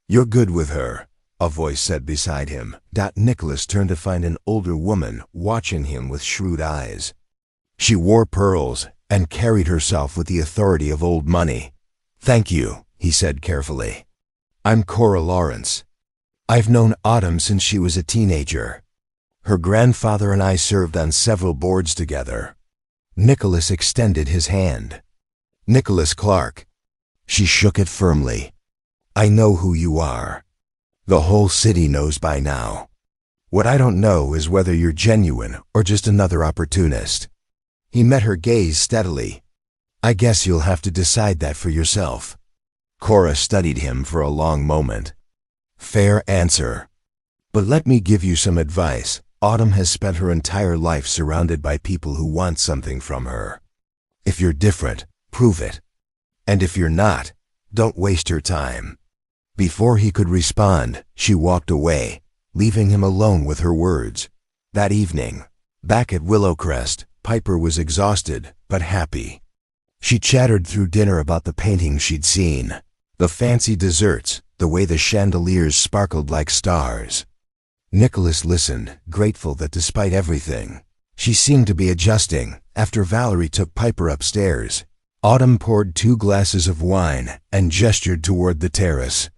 "You're good with her," a voice said beside him. Nicholas turned to find an older woman watching him with shrewd eyes. She wore pearls and carried herself with the authority of old money. "Thank you," he said carefully. "I'm Cora Lawrence. I've known Autumn since she was a teenager. Her grandfather and I served on several boards together." Nicholas extended his hand. "Nicholas Clark." She shook it firmly. "I know who you are. The whole city knows by now. What I don't know is whether you're genuine or just another opportunist." He met her gaze steadily. "I guess you'll have to decide that for yourself." Cora studied him for a long moment. "Fair answer. But let me give you some advice. Autumn has spent her entire life surrounded by people who want something from her. If you're different, prove it. And if you're not, don't waste your time." Before he could respond, she walked away, leaving him alone with her words. That evening, back at Willowcrest, Piper was exhausted, but happy. She chattered through dinner about the paintings she'd seen, the fancy desserts, the way the chandeliers sparkled like stars. Nicholas listened, grateful that despite everything, she seemed to be adjusting. After Valerie took Piper upstairs, Autumn poured 2 glasses of wine and gestured toward the terrace.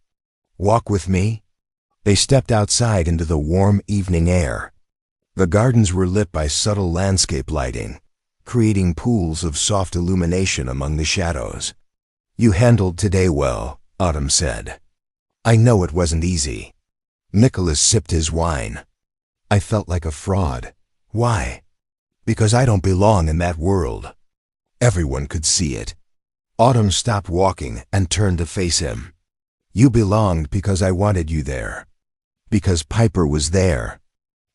"Walk with me?" They stepped outside into the warm evening air. The gardens were lit by subtle landscape lighting, creating pools of soft illumination among the shadows. "You handled today well," Autumn said. "I know it wasn't easy." Nicholas sipped his wine. "I felt like a fraud." "Why?" "Because I don't belong in that world." Everyone could see it. Autumn stopped walking and turned to face him. "You belonged because I wanted you there. Because Piper was there.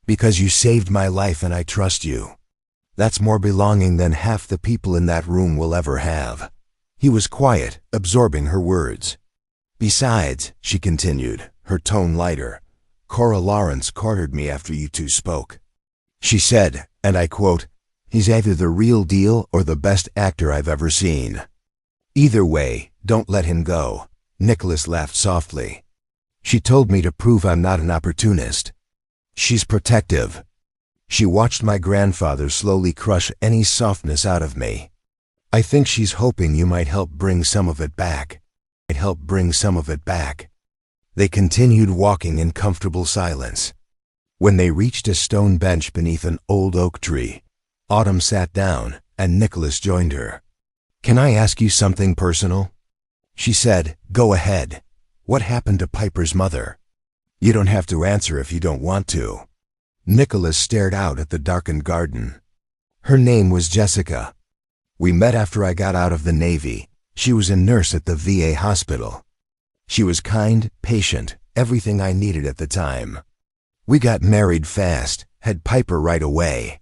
Because you saved my life and I trust you. That's more belonging than half the people in that room will ever have." He was quiet, absorbing her words. "Besides," she continued, her tone lighter, "Cora Lawrence cornered me after you two spoke. She said, and I quote, 'He's either the real deal or the best actor I've ever seen. Either way, don't let him go.'" Nicholas laughed softly. "She told me to prove I'm not an opportunist. She's protective. She watched my grandfather slowly crush any softness out of me. I think she's hoping you might help bring some of it back. They continued walking in comfortable silence. When they reached a stone bench beneath an old oak tree, Autumn sat down, and Nicholas joined her. "Can I ask you something personal?" She said, "Go ahead. What happened to Piper's mother?" "You don't have to answer if you don't want to." Nicholas stared out at the darkened garden. "Her name was Jessica. We met after I got out of the Navy. She was a nurse at the VA hospital. She was kind, patient, everything I needed at the time. We got married fast, had Piper right away.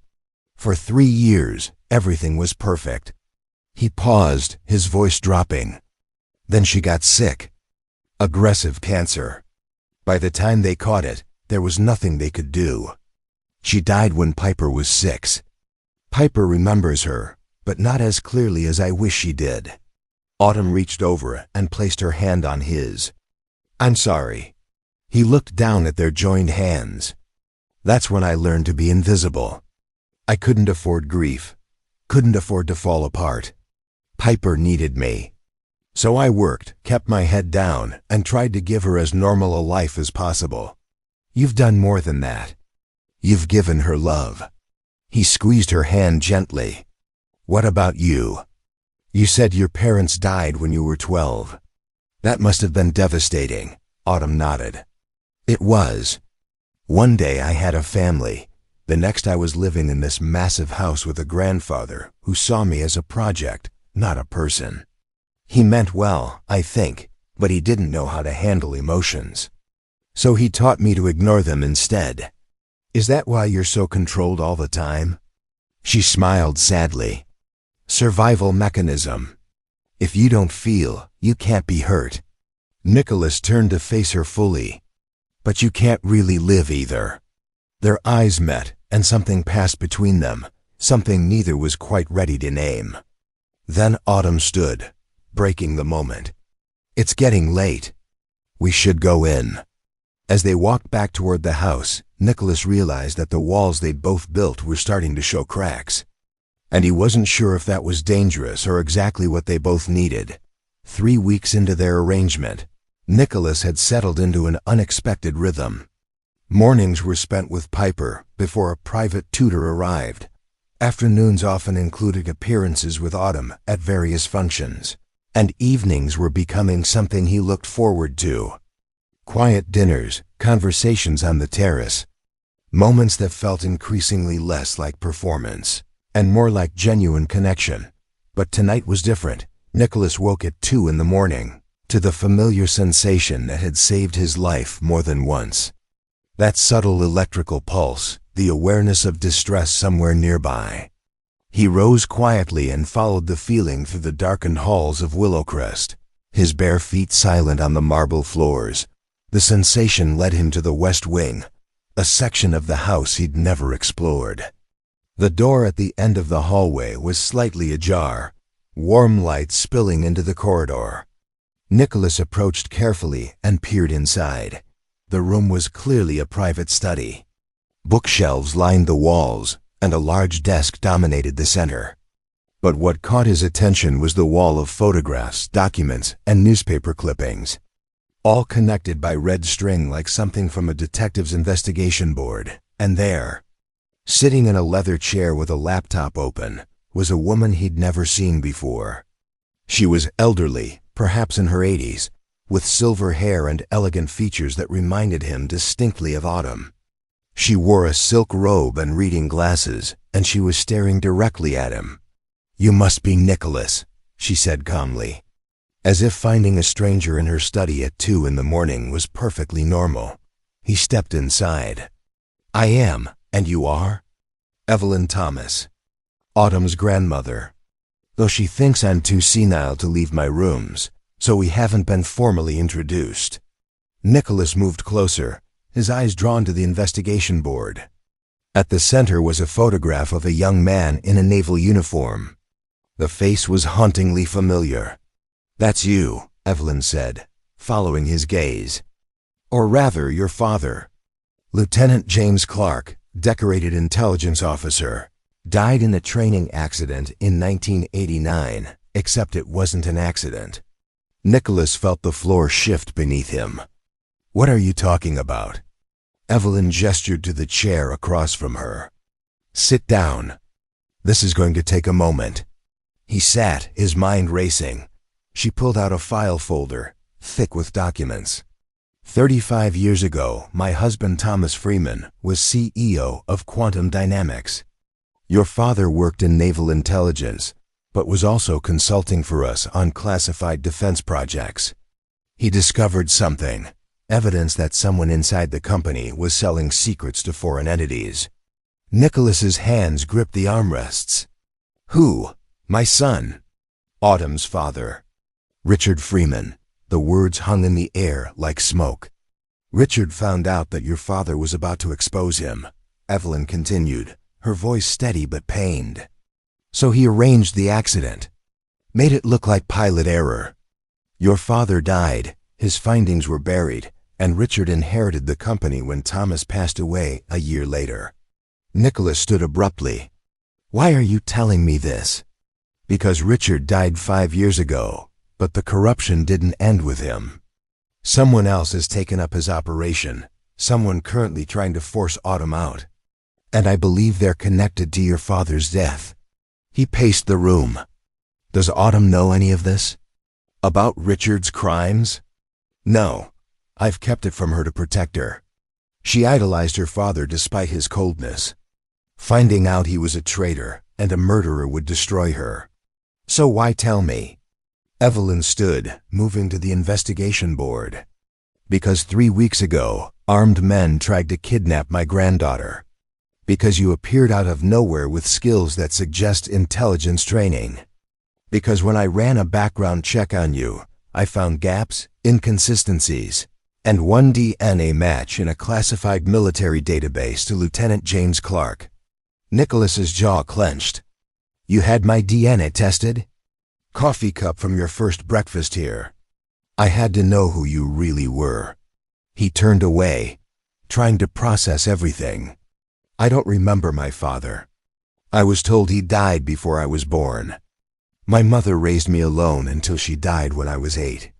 For 3 years, everything was perfect." He paused, his voice dropping. "Then she got sick. Aggressive cancer. By the time they caught it, there was nothing they could do. She died when Piper was 6. Piper remembers her, but not as clearly as I wish she did." Autumn reached over and placed her hand on his. "I'm sorry." He looked down at their joined hands. "That's when I learned to be invisible. I couldn't afford grief, couldn't afford to fall apart. Piper needed me. So I worked, kept my head down, and tried to give her as normal a life as possible. You've done more than that. You've given her love." He squeezed her hand gently. "What about you? You said your parents died when you were 12. That must have been devastating." Autumn nodded. "It was. One day I had a family. The next I was living in this massive house with a grandfather who saw me as a project, not a person. He meant well, I think, but he didn't know how to handle emotions. So he taught me to ignore them instead. Is that why you're so controlled all the time?" She smiled sadly. "Survival mechanism. If you don't feel, you can't be hurt." Nicholas turned to face her fully. "But you can't really live either." Their eyes met, and something passed between them, something neither was quite ready to name. Then Autumn stood, breaking the moment. "It's getting late. We should go in." As they walked back toward the house, Nicholas realized that the walls they'd both built were starting to show cracks. And he wasn't sure if that was dangerous or exactly what they both needed. 3 weeks into their arrangement, Nicholas had settled into an unexpected rhythm. Mornings were spent with Piper before a private tutor arrived. Afternoons often included appearances with Autumn at various functions, and evenings were becoming something he looked forward to. Quiet dinners, conversations on the terrace, moments that felt increasingly less like performance. and more like genuine connection. But tonight was different. Nicholas woke at 2 in the morning, to the familiar sensation that had saved his life more than once. That subtle electrical pulse, the awareness of distress somewhere nearby. He rose quietly and followed the feeling through the darkened halls of Willowcrest, his bare feet silent on the marble floors. The sensation led him to the west wing, a section of the house he'd never explored. The door at the end of the hallway was slightly ajar, warm light spilling into the corridor. Nicholas approached carefully and peered inside. The room was clearly a private study. Bookshelves lined the walls, and a large desk dominated the center. But what caught his attention was the wall of photographs, documents, and newspaper clippings, all connected by red string like something from a detective's investigation board. And there, sitting in a leather chair with a laptop open, was a woman he'd never seen before. She was elderly, perhaps in her 80s, with silver hair and elegant features that reminded him distinctly of Autumn. She wore a silk robe and reading glasses, and she was staring directly at him. "You must be Nicholas," she said calmly, as if finding a stranger in her study at 2 in the morning was perfectly normal. He stepped inside. "I am, and you are?" "Evelyn Thomas, Autumn's grandmother. Though she thinks I'm too senile to leave my rooms, so we haven't been formally introduced." Nicholas moved closer, his eyes drawn to the investigation board. At the center was a photograph of a young man in a naval uniform. The face was hauntingly familiar. "That's you," Evelyn said, following his gaze. "Or rather, your father. Lieutenant James Clark, decorated intelligence officer, died in a training accident in 1989, except it wasn't an accident." Nicholas felt the floor shift beneath him. "What are you talking about?" Evelyn gestured to the chair across from her. "Sit down. This is going to take a moment." He sat, his mind racing. She pulled out a file folder, thick with documents. 35 years ago, my husband Thomas Freeman was CEO of Quantum Dynamics. Your father worked in naval intelligence, but was also consulting for us on classified defense projects. He discovered something, evidence that someone inside the company was selling secrets to foreign entities. Nicholas's hands gripped the armrests. "Who?" "My son. Autumn's father. Richard Freeman." The words hung in the air like smoke. "Richard found out that your father was about to expose him," Evelyn continued, her voice steady but pained. "So he arranged the accident, made it look like pilot error. Your father died, his findings were buried, and Richard inherited the company when Thomas passed away a year later." Nicholas stood abruptly. "Why are you telling me this?" "Because Richard died 5 years ago, but the corruption didn't end with him. Someone else has taken up his operation, someone currently trying to force Autumn out. And I believe they're connected to your father's death." He paced the room. "Does Autumn know any of this? About Richard's crimes?" "No. I've kept it from her to protect her. She idolized her father despite his coldness. Finding out he was a traitor and a murderer would destroy her. So why tell me?" Evelyn stood, moving to the investigation board. "Because 3 weeks ago, armed men tried to kidnap my granddaughter. Because you appeared out of nowhere with skills that suggest intelligence training. Because when I ran a background check on you, I found gaps, inconsistencies, and one DNA match in a classified military database to Lieutenant James Clark." Nicholas's jaw clenched. "You had my DNA tested?" "Coffee cup from your first breakfast here. I had to know who you really were." He turned away, trying to process everything. "I don't remember my father. I was told he died before I was born. My mother raised me alone until she died when I was 8.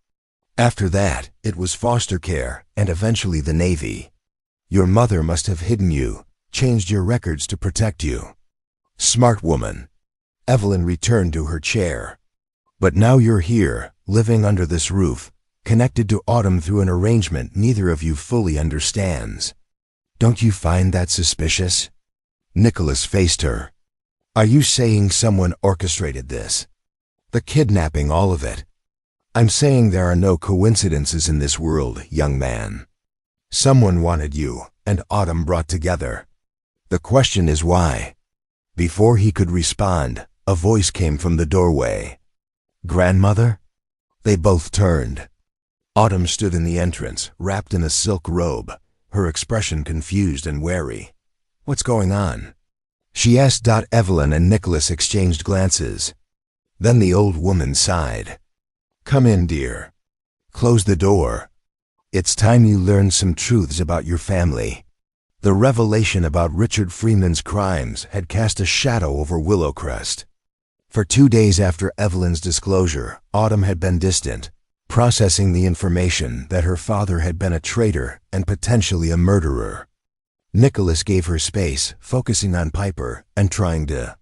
After that, it was foster care and eventually the Navy. Your mother must have hidden you, changed your records to protect you." "Smart woman." Evelyn returned to her chair. "But now you're here, living under this roof, connected to Autumn through an arrangement neither of you fully understands. Don't you find that suspicious?" Nicholas faced her. Are you saying someone orchestrated this? The kidnapping, all of it? I'm saying there are no coincidences in this world, young man. Someone wanted you, and Autumn brought together. The question is why? Before he could respond, a voice came from the doorway. Grandmother? They both turned. Autumn stood in the entrance, wrapped in a silk robe, her expression confused and wary. What's going on? She asked. Evelyn and Nicholas exchanged glances. Then the old woman sighed. Come in, dear. Close the door. It's time you learned some truths about your family. The revelation about Richard Freeman's crimes had cast a shadow over Willowcrest. For 2 days after Evelyn's disclosure, Autumn had been distant, processing the information that her father had been a traitor and potentially a murderer. Nicholas gave her space, focusing on Piper and trying to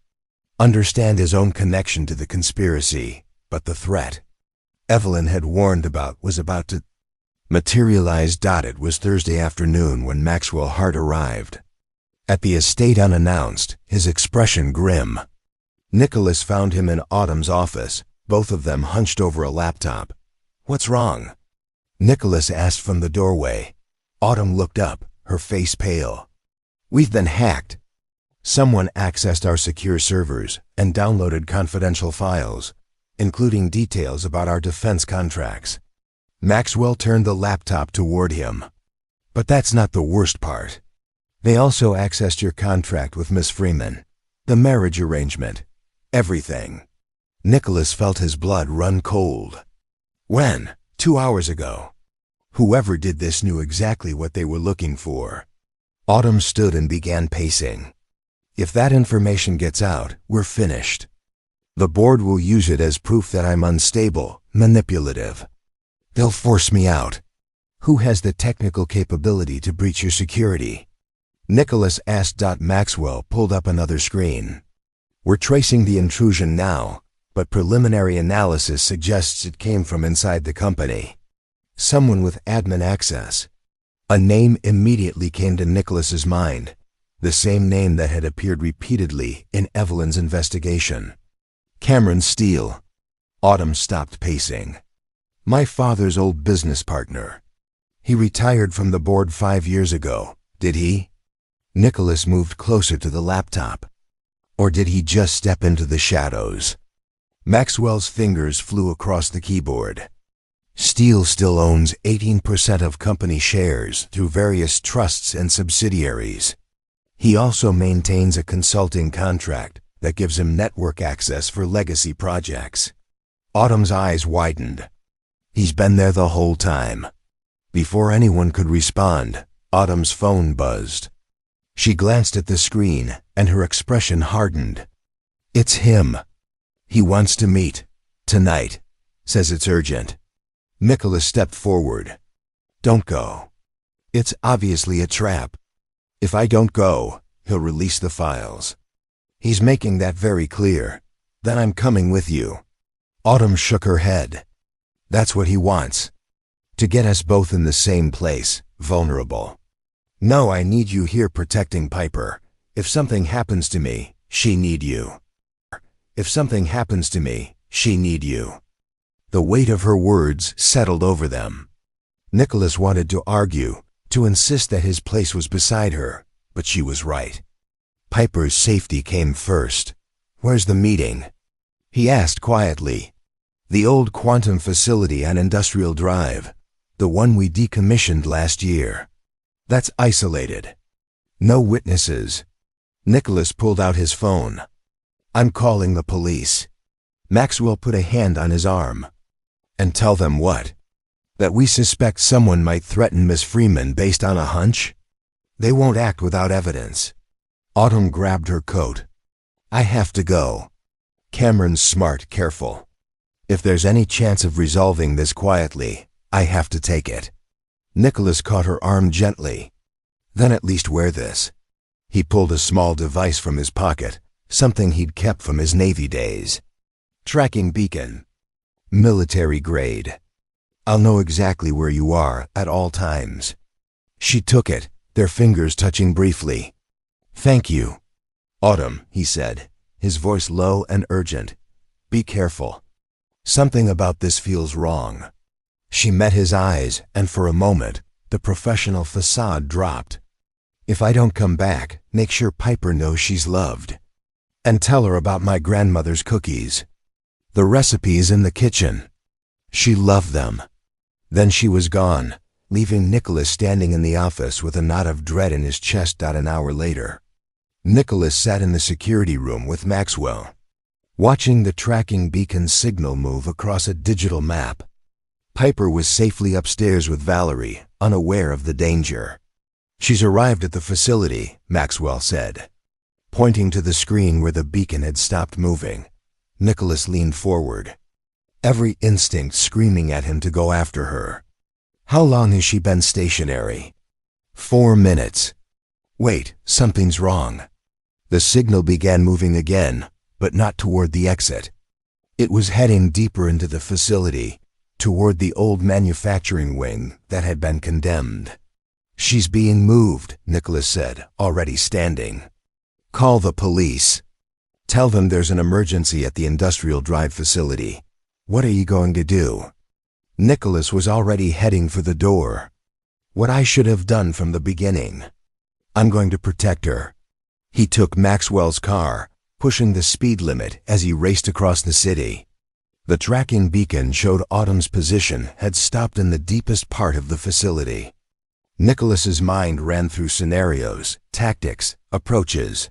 understand his own connection to the conspiracy, but the threat Evelyn had warned about was about to materialize. It was Thursday afternoon when Maxwell Hart arrived. At the estate unannounced, his expression grim. Nicholas found him in Autumn's office, both of them hunched over a laptop. What's wrong? Nicholas asked from the doorway. Autumn looked up, her face pale. We've been hacked. Someone accessed our secure servers and downloaded confidential files, including details about our defense contracts. Maxwell turned the laptop toward him. But that's not the worst part. They also accessed your contract with Miss Freeman, the marriage arrangement, everything. Nicholas felt his blood run cold. When? 2 hours ago. Whoever did this knew exactly what they were looking for. Autumn stood and began pacing. If that information gets out, we're finished. The board will use it as proof that I'm unstable, manipulative. They'll force me out. Who has the technical capability to breach your security? Nicholas asked. Maxwell pulled up another screen. We're tracing the intrusion now, but preliminary analysis suggests it came from inside the company. Someone with admin access. A name immediately came to Nicholas's mind, the same name that had appeared repeatedly in Evelyn's investigation. Cameron Steele. Autumn stopped pacing. My father's old business partner. He retired from the board 5 years ago, did he? Nicholas moved closer to the laptop. Or did he just step into the shadows? Maxwell's fingers flew across the keyboard. Steele still owns 18% of company shares through various trusts and subsidiaries. He also maintains a consulting contract that gives him network access for legacy projects. Autumn's eyes widened. He's been there the whole time. Before anyone could respond, Autumn's phone buzzed. She glanced at the screen, and her expression hardened. It's him. He wants to meet. Tonight. Says it's urgent. Nicholas stepped forward. Don't go. It's obviously a trap. If I don't go, he'll release the files. He's making that very clear. Then I'm coming with you. Autumn shook her head. That's what he wants. To get us both in the same place, vulnerable. No, I need you here protecting Piper. If something happens to me, she need you. If something happens to me, she need you. The weight of her words settled over them. Nicholas wanted to argue, to insist that his place was beside her, but she was right. Piper's safety came first. Where's the meeting? He asked quietly. The old quantum facility on Industrial Drive, the one we decommissioned last year. That's isolated. No witnesses. Nicholas pulled out his phone. I'm calling the police. Maxwell put a hand on his arm. And tell them what? That we suspect someone might threaten Miss Freeman based on a hunch? They won't act without evidence. Autumn grabbed her coat. I have to go. Cameron's smart, careful. If there's any chance of resolving this quietly, I have to take it. Nicholas caught her arm gently. Then at least wear this. He pulled a small device from his pocket, something he'd kept from his Navy days. Tracking beacon. Military grade. I'll know exactly where you are at all times. She took it, their fingers touching briefly. Thank you. Autumn, he said, his voice low and urgent. "Be careful. Something about this feels wrong." She met his eyes, and for a moment, the professional facade dropped. "If I don't come back, make sure Piper knows she's loved. And tell her about my grandmother's cookies. The recipe's in the kitchen. She loved them." Then she was gone, leaving Nicholas standing in the office with a knot of dread in his chest. An hour later, Nicholas sat in the security room with Maxwell, watching the tracking beacon signal move across a digital map. Piper was safely upstairs with Valerie, unaware of the danger. "She's arrived at the facility," Maxwell said, pointing to the screen where the beacon had stopped moving. Nicholas leaned forward, every instinct screaming at him to go after her. "How long has she been stationary?" 4 minutes. "Wait, something's wrong." The signal began moving again, but not toward the exit. It was heading deeper into the facility, toward the old manufacturing wing that had been condemned. "She's being moved," Nicholas said, already standing. "Call the police. Tell them there's an emergency at the Industrial Drive facility." "What are you going to do?" Nicholas was already heading for the door. "What I should have done from the beginning. I'm going to protect her." He took Maxwell's car, pushing the speed limit as he raced across the city. The tracking beacon showed Autumn's position had stopped in the deepest part of the facility. Nicholas's mind ran through scenarios, tactics, approaches.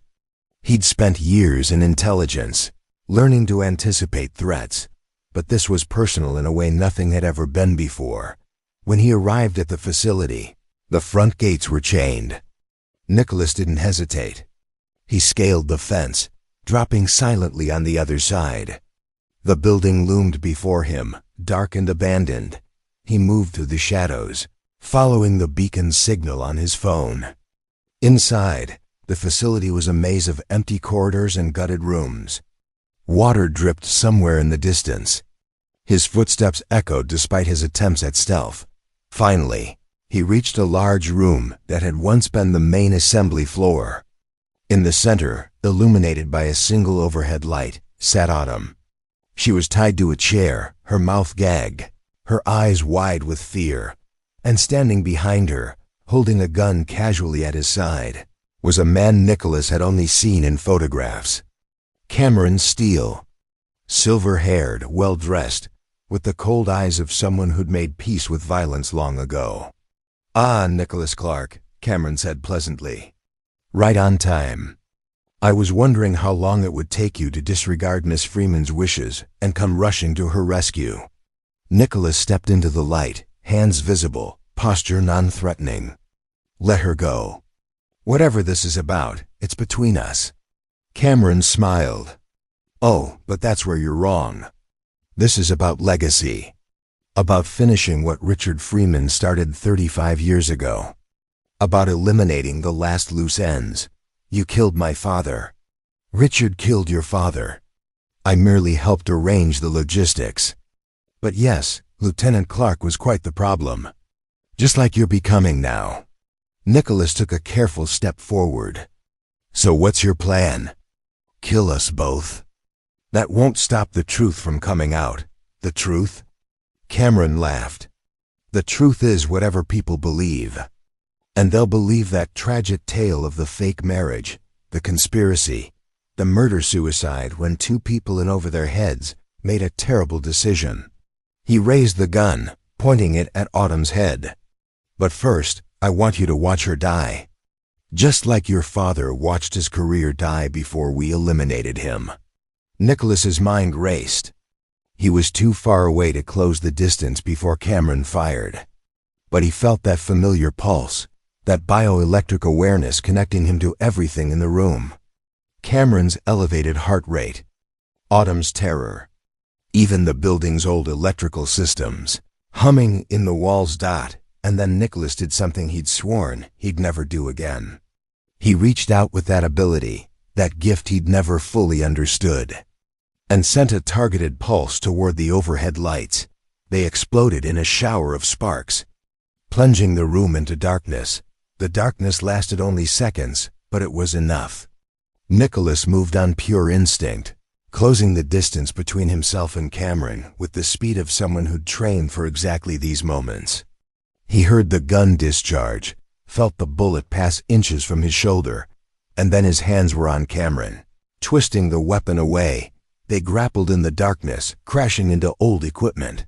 He'd spent years in intelligence, learning to anticipate threats, but this was personal in a way nothing had ever been before. When he arrived at the facility, the front gates were chained. Nicholas didn't hesitate. He scaled the fence, dropping silently on the other side. The building loomed before him, dark and abandoned. He moved through the shadows, following the beacon signal on his phone. Inside, the facility was a maze of empty corridors and gutted rooms. Water dripped somewhere in the distance. His footsteps echoed despite his attempts at stealth. Finally, he reached a large room that had once been the main assembly floor. In the center, illuminated by a single overhead light, sat Autumn. She was tied to a chair, her mouth gagged, her eyes wide with fear, and standing behind her, holding a gun casually at his side, was a man Nicholas had only seen in photographs. Cameron Steele. Silver-haired, well-dressed, with the cold eyes of someone who'd made peace with violence long ago. "Ah, Nicholas Clark," Cameron said pleasantly. "Right on time. I was wondering how long it would take you to disregard Miss Freeman's wishes and come rushing to her rescue." Nicholas stepped into the light, hands visible, posture non-threatening. "Let her go. Whatever this is about, it's between us." Cameron smiled. "Oh, but that's where you're wrong. This is about legacy. About finishing what Richard Freeman started 35 years ago. About eliminating the last loose ends. You killed my father. Richard killed your father. I merely helped arrange the logistics. But yes, Lieutenant Clark was quite the problem. Just like you're becoming now." Nicholas took a careful step forward. "So what's your plan? Kill us both? That won't stop the truth from coming out." "The truth?" Cameron laughed. "The truth is whatever people believe. And they'll believe that tragic tale of the fake marriage, the conspiracy, the murder-suicide when two people in over their heads made a terrible decision." He raised the gun, pointing it at Autumn's head. "But first, I want you to watch her die. Just like your father watched his career die before we eliminated him." Nicholas's mind raced. He was too far away to close the distance before Cameron fired. But he felt that familiar pulse, that bioelectric awareness connecting him to everything in the room. Cameron's elevated heart rate. Autumn's terror. Even the building's old electrical systems, humming in the walls. And then Nicholas did something he'd sworn he'd never do again. He reached out with that ability, that gift he'd never fully understood, and sent a targeted pulse toward the overhead lights. They exploded in a shower of sparks, plunging the room into darkness. The darkness lasted only seconds, but it was enough. Nicholas moved on pure instinct, closing the distance between himself and Cameron with the speed of someone who'd trained for exactly these moments. He heard the gun discharge, felt the bullet pass inches from his shoulder, and then his hands were on Cameron. Twisting the weapon away, they grappled in the darkness, crashing into old equipment.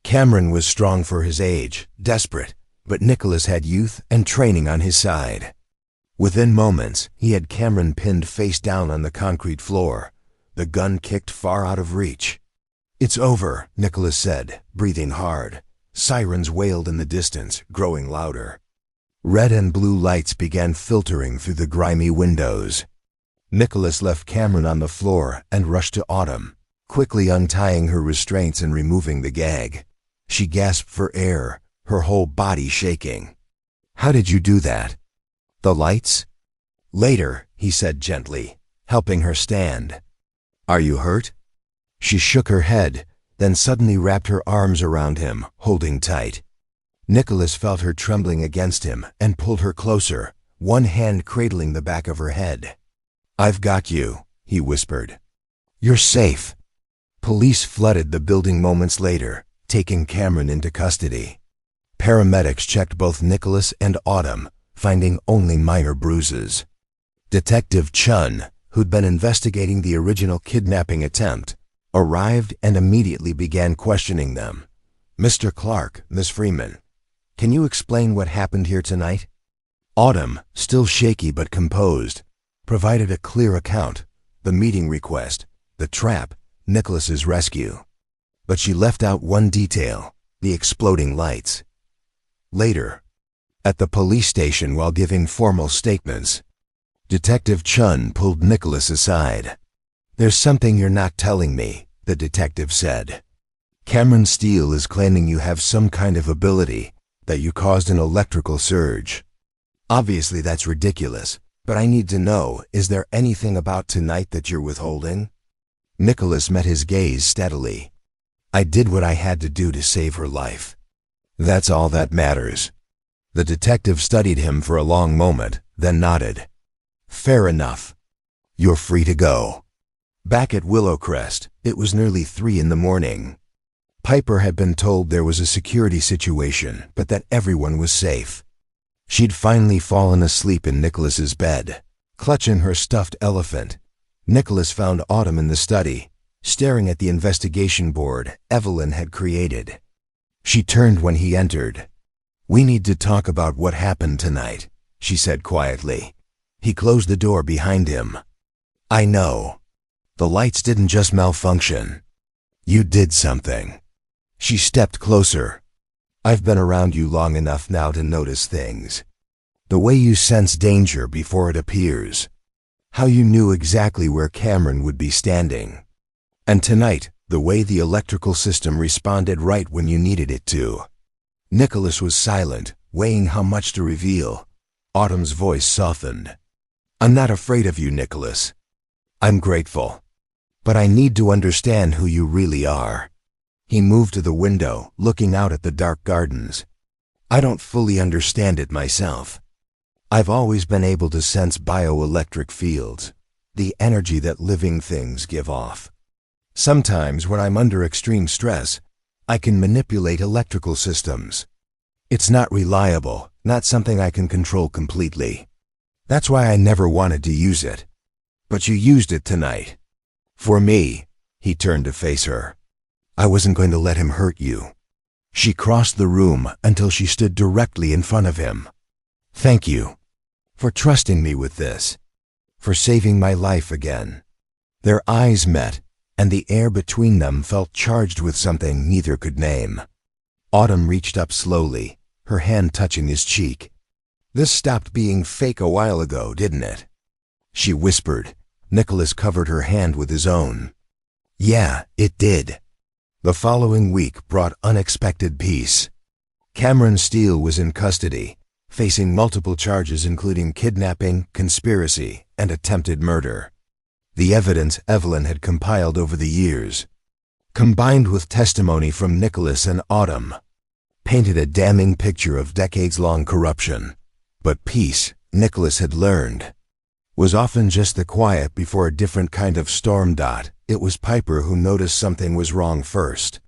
Cameron was strong for his age, desperate, but Nicholas had youth and training on his side. Within moments, he had Cameron pinned face down on the concrete floor, the gun kicked far out of reach. "It's over," Nicholas said, breathing hard. Sirens wailed in the distance, growing louder. Red and blue lights began filtering through the grimy windows. Nicholas left Cameron on the floor and rushed to Autumn, quickly untying her restraints and removing the gag. She gasped for air, her whole body shaking. "How did you do that?" "The lights?" "Later," he said gently, helping her stand. "Are you hurt?" She shook her head, then suddenly wrapped her arms around him, holding tight. Nicholas felt her trembling against him and pulled her closer, one hand cradling the back of her head. "I've got you," he whispered. "You're safe." Police flooded the building moments later, taking Cameron into custody. Paramedics checked both Nicholas and Autumn, finding only minor bruises. Detective Chun, who'd been investigating the original kidnapping attempt, arrived and immediately began questioning them. "Mr. Clark, Miss Freeman, can you explain what happened here tonight?" Autumn, still shaky but composed, provided a clear account: the meeting request, the trap, Nicholas's rescue. But she left out one detail: the exploding lights. Later, at the police station while giving formal statements, Detective Chun pulled Nicholas aside. "There's something you're not telling me," the detective said. "Cameron Steele is claiming you have some kind of ability, that you caused an electrical surge. Obviously that's ridiculous, but I need to know, is there anything about tonight that you're withholding?" Nicholas met his gaze steadily. "I did what I had to do to save her life. That's all that matters." The detective studied him for a long moment, then nodded. "Fair enough. You're free to go." Back at Willowcrest, it was nearly 3 in the morning. Piper had been told there was a security situation, but that everyone was safe. She'd finally fallen asleep in Nicholas's bed, clutching her stuffed elephant. Nicholas found Autumn in the study, staring at the investigation board Evelyn had created. She turned when he entered. "We need to talk about what happened tonight," she said quietly. He closed the door behind him. "I know. The lights didn't just malfunction. You did something." She stepped closer. "I've been around you long enough now to notice things. The way you sense danger before it appears. How you knew exactly where Cameron would be standing. And tonight, the way the electrical system responded right when you needed it to." Nicholas was silent, weighing how much to reveal. Autumn's voice softened. "I'm not afraid of you, Nicholas. I'm grateful. But I need to understand who you really are." He moved to the window, looking out at the dark gardens. "I don't fully understand it myself. I've always been able to sense bioelectric fields, the energy that living things give off. Sometimes when I'm under extreme stress, I can manipulate electrical systems. It's not reliable, not something I can control completely. That's why I never wanted to use it. But you used it tonight. For me," he turned to face her. "I wasn't going to let him hurt you." She crossed the room until she stood directly in front of him. "Thank you for trusting me with this, for saving my life again." Their eyes met, and the air between them felt charged with something neither could name. Autumn reached up slowly, her hand touching his cheek. "This stopped being fake a while ago, didn't it?" she whispered. Nicholas covered her hand with his own. "Yeah, it did." The following week brought unexpected peace. Cameron Steele was in custody, facing multiple charges including kidnapping, conspiracy, and attempted murder. The evidence Evelyn had compiled over the years, combined with testimony from Nicholas and Autumn, painted a damning picture of decades-long corruption. But peace, Nicholas had learned, was often just the quiet before a different kind of storm. It was Piper who noticed something was wrong first.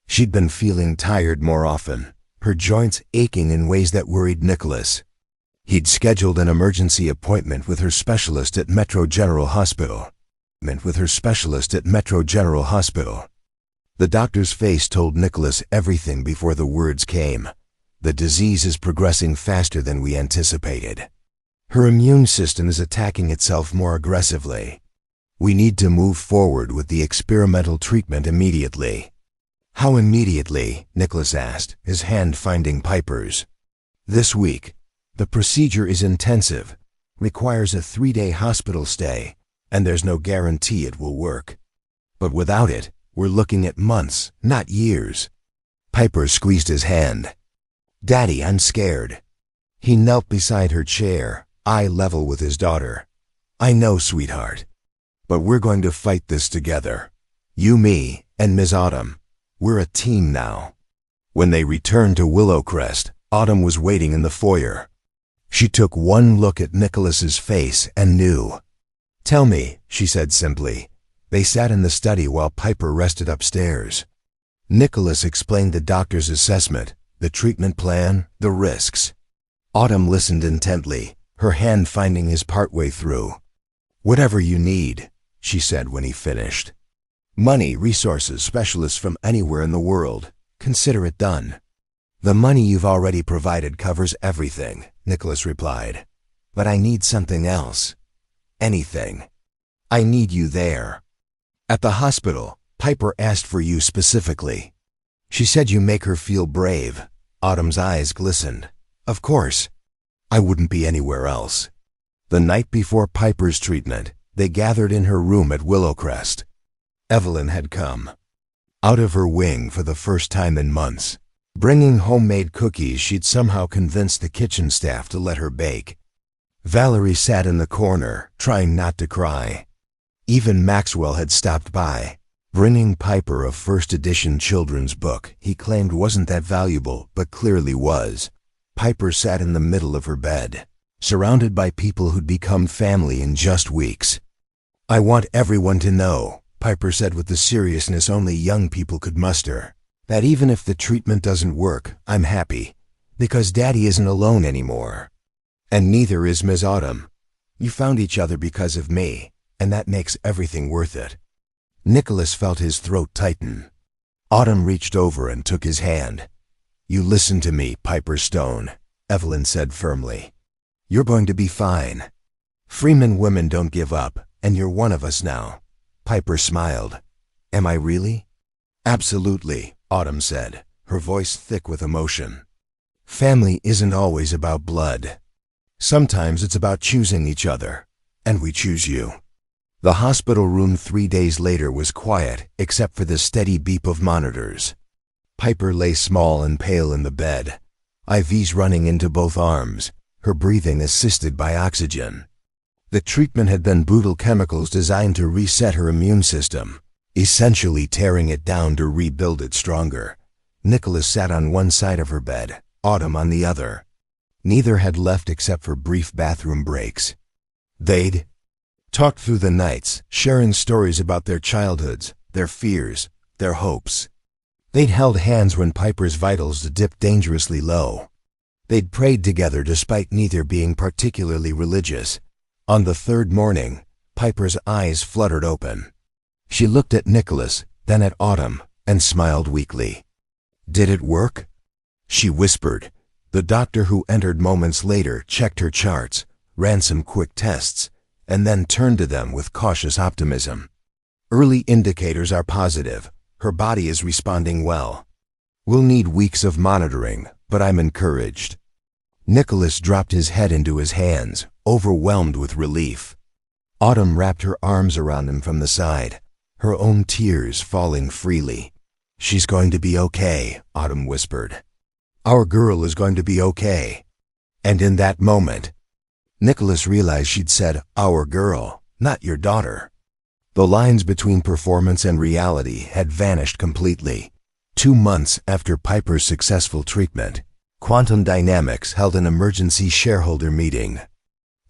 She'd been feeling tired more often, her joints aching in ways that worried Nicholas. He'd scheduled an emergency appointment with her specialist at Metro General Hospital. The doctor's face told Nicholas everything before the words came. The disease is progressing faster than we anticipated. Her immune system is attacking itself more aggressively. We need to move forward with the experimental treatment immediately. How immediately? Nicholas asked, his hand finding Piper's. This week. The procedure is intensive, requires a 3-day hospital stay, and there's no guarantee it will work. But without it, we're looking at months, not years. Piper squeezed his hand. Daddy, I'm scared. He knelt beside her chair, eye level with his daughter. I know, sweetheart. But we're going to fight this together. You, me, and Ms. Autumn. We're a team now. When they returned to Willowcrest, Autumn was waiting in the foyer. She took one look at Nicholas's face and knew. Tell me, she said simply. They sat in the study while Piper rested upstairs. Nicholas explained the doctor's assessment, the treatment plan, the risks. Autumn listened intently, her hand finding his partway through. Whatever you need, she said when he finished. Money, resources, specialists from anywhere in the world. Consider it done. The money you've already provided covers everything, Nicholas replied. But I need something else. Anything. I need you there. At the hospital, Piper asked for you specifically. She said you make her feel brave. Autumn's eyes glistened. Of course. I wouldn't be anywhere else. The night before Piper's treatment, they gathered in her room at Willowcrest. Evelyn had come. Out of her wing for the first time in months. Bringing homemade cookies she'd somehow convinced the kitchen staff to let her bake. Valerie sat in the corner, trying not to cry. Even Maxwell had stopped by, bringing Piper a first-edition children's book he claimed wasn't that valuable, but clearly was. Piper sat in the middle of her bed, surrounded by people who'd become family in just weeks. I want everyone to know, Piper said with the seriousness only young people could muster, that even if the treatment doesn't work, I'm happy, because Daddy isn't alone anymore. And neither is Ms. Autumn. You found each other because of me, and that makes everything worth it. Nicholas felt his throat tighten. Autumn reached over and took his hand. You listen to me, Piper Stone, Evelyn said firmly. You're going to be fine. Freeman women don't give up, and you're one of us now. Piper smiled. Am I really? Absolutely, Autumn said, her voice thick with emotion. Family isn't always about blood. Sometimes it's about choosing each other, and we choose you. The hospital room 3 days later was quiet, except for the steady beep of monitors. Piper lay small and pale in the bed, IVs running into both arms, her breathing assisted by oxygen. The treatment had been brutal chemicals designed to reset her immune system, essentially tearing it down to rebuild it stronger. Nicholas sat on one side of her bed, Autumn on the other. Neither had left except for brief bathroom breaks. They'd talked through the nights, sharing stories about their childhoods, their fears, their hopes. They'd held hands when Piper's vitals dipped dangerously low. They'd prayed together despite neither being particularly religious. On the third morning, Piper's eyes fluttered open. She looked at Nicholas, then at Autumn, and smiled weakly. Did it work? She whispered. The doctor who entered moments later checked her charts, ran some quick tests, and then turned to them with cautious optimism. Early indicators are positive. Her body is responding well. We'll need weeks of monitoring, but I'm encouraged. Nicholas dropped his head into his hands, overwhelmed with relief. Autumn wrapped her arms around him from the side, her own tears falling freely. She's going to be okay, Autumn whispered. Our girl is going to be okay. And in that moment, Nicholas realized she'd said, our girl, not your daughter. The lines between performance and reality had vanished completely. 2 months after Piper's successful treatment, Quantum Dynamics held an emergency shareholder meeting.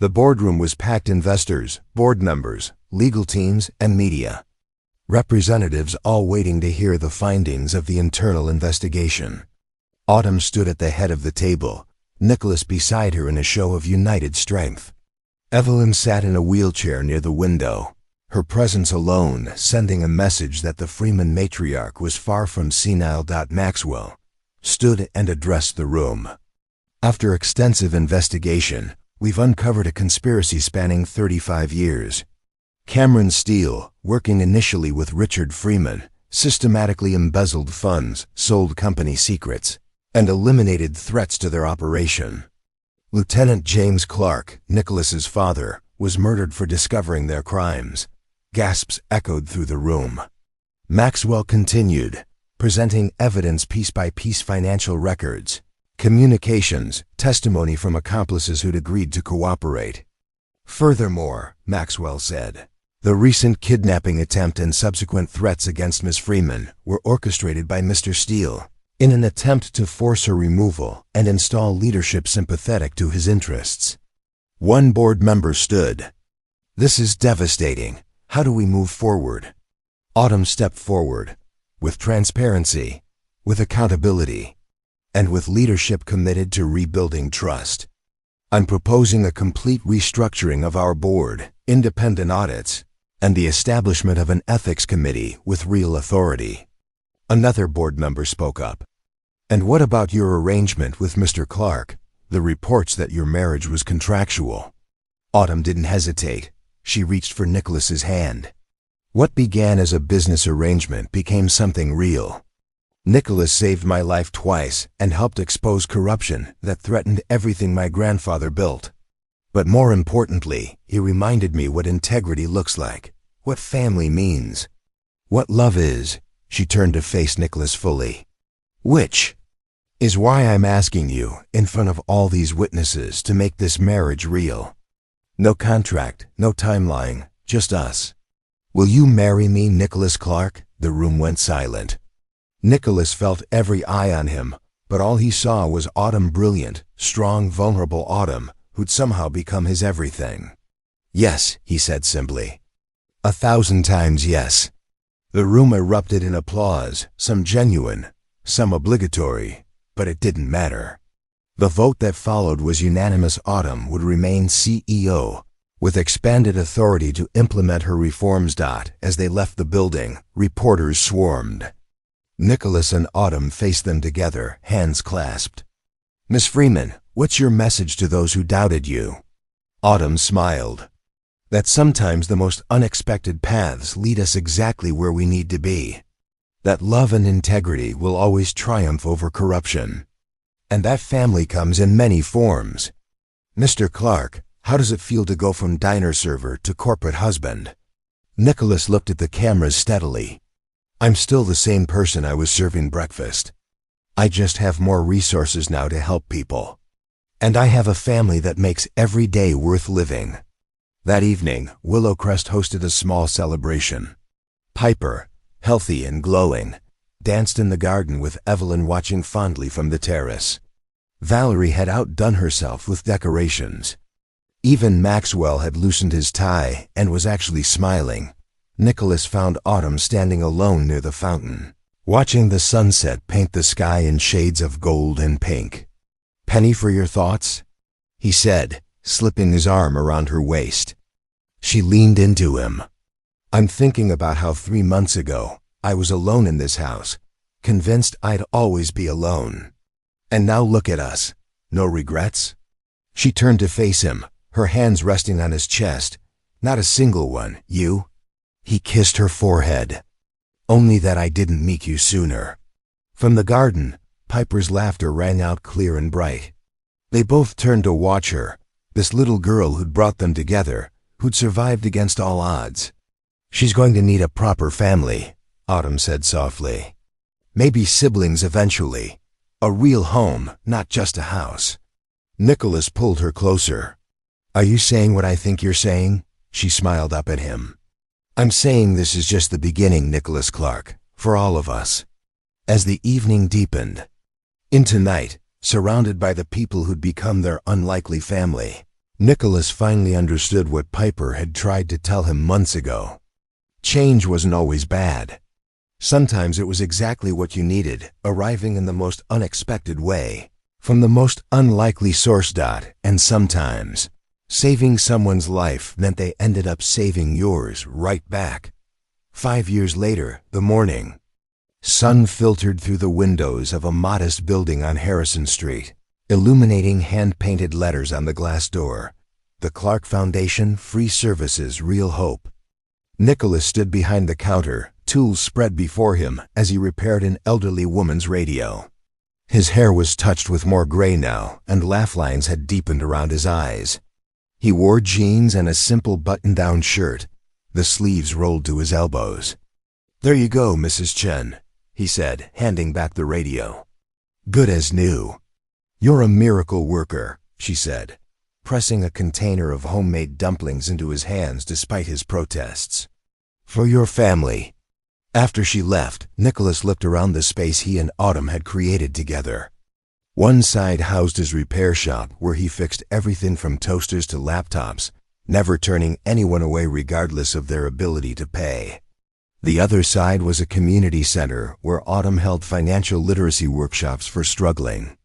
The boardroom was packed investors, board members, legal teams, and media. Representatives all waiting to hear the findings of the internal investigation. Autumn stood at the head of the table, Nicholas beside her in a show of united strength. Evelyn sat in a wheelchair near the window, her presence alone sending a message that the Freeman matriarch was far from senile. Maxwell stood and addressed the room. After extensive investigation, we've uncovered a conspiracy spanning 35 years. Cameron Steele, working initially with Richard Freeman, systematically embezzled funds, sold company secrets, and eliminated threats to their operation. Lieutenant James Clark, Nicholas's father, was murdered for discovering their crimes. Gasps echoed through the room. Maxwell continued, presenting evidence piece by piece: financial records, communications, testimony from accomplices who'd agreed to cooperate. Furthermore, Maxwell said, the recent kidnapping attempt and subsequent threats against Miss Freeman were orchestrated by Mr. Steele in an attempt to force her removal and install leadership sympathetic to his interests. One board member stood. This is devastating. How do we move forward? Autumn stepped forward, with transparency, with accountability, and with leadership committed to rebuilding trust. I'm proposing a complete restructuring of our board, independent audits, and the establishment of an ethics committee with real authority. Another board member spoke up. And what about your arrangement with Mr. Clark? The reports that your marriage was contractual. Autumn didn't hesitate. She reached for Nicholas's hand. What began as a business arrangement became something real. Nicholas saved my life twice and helped expose corruption that threatened everything my grandfather built. But more importantly, he reminded me what integrity looks like, what family means, what love is. She turned to face Nicholas fully. Which is why I'm asking you, in front of all these witnesses, to make this marriage real. No contract, no timeline, just us. Will you marry me, Nicholas Clark? The room went silent. Nicholas felt every eye on him, but all he saw was Autumn, brilliant, strong, vulnerable Autumn, who'd somehow become his everything. Yes, he said simply. 1,000 times yes. The room erupted in applause, some genuine, some obligatory, but it didn't matter. The vote that followed was unanimous. Autumn would remain CEO, with expanded authority to implement her reforms. As they left the building, reporters swarmed. Nicholas and Autumn faced them together, hands clasped. Miss Freeman, what's your message to those who doubted you? Autumn smiled. That sometimes the most unexpected paths lead us exactly where we need to be. That love and integrity will always triumph over corruption. And that family comes in many forms. Mr. Clark, how does it feel to go from diner server to corporate husband? Nicholas looked at the cameras steadily. I'm still the same person I was serving breakfast. I just have more resources now to help people. And I have a family that makes every day worth living. That evening, Willowcrest hosted a small celebration. Piper, healthy and glowing, danced in the garden with Evelyn watching fondly from the terrace. Valerie had outdone herself with decorations. Even Maxwell had loosened his tie and was actually smiling. Nicholas found Autumn standing alone near the fountain, watching the sunset paint the sky in shades of gold and pink. Penny for your thoughts? He said, slipping his arm around her waist. She leaned into him. I'm thinking about how 3 months ago, I was alone in this house, convinced I'd always be alone. And now look at us. No regrets? She turned to face him, her hands resting on his chest. Not a single one, you? He kissed her forehead. Only that I didn't meet you sooner. From the garden, Piper's laughter rang out clear and bright. They both turned to watch her, this little girl who'd brought them together, who'd survived against all odds. She's going to need a proper family, Autumn said softly. Maybe siblings eventually. A real home, not just a house. Nicholas pulled her closer. Are you saying what I think you're saying? She smiled up at him. I'm saying this is just the beginning, Nicholas Clark, for all of us. As the evening deepened into night, surrounded by the people who'd become their unlikely family, Nicholas finally understood what Piper had tried to tell him months ago. Change wasn't always bad. Sometimes it was exactly what you needed, arriving in the most unexpected way, from the most unlikely source. And sometimes, saving someone's life meant they ended up saving yours right back. 5 years later, the morning sun filtered through the windows of a modest building on Harrison Street, illuminating hand-painted letters on the glass door. The Clark Foundation, Free Services, Real Hope. Nicholas stood behind the counter, tools spread before him as he repaired an elderly woman's radio. His hair was touched with more gray now, and laugh lines had deepened around his eyes. He wore jeans and a simple button-down shirt, the sleeves rolled to his elbows. "There you go, Mrs. Chen," he said, handing back the radio. "Good as new." "You're a miracle worker," she said, pressing a container of homemade dumplings into his hands despite his protests. "For your family." After she left, Nicholas looked around the space he and Autumn had created together. One side housed his repair shop, where he fixed everything from toasters to laptops, never turning anyone away regardless of their ability to pay. The other side was a community center where Autumn held financial literacy workshops for struggling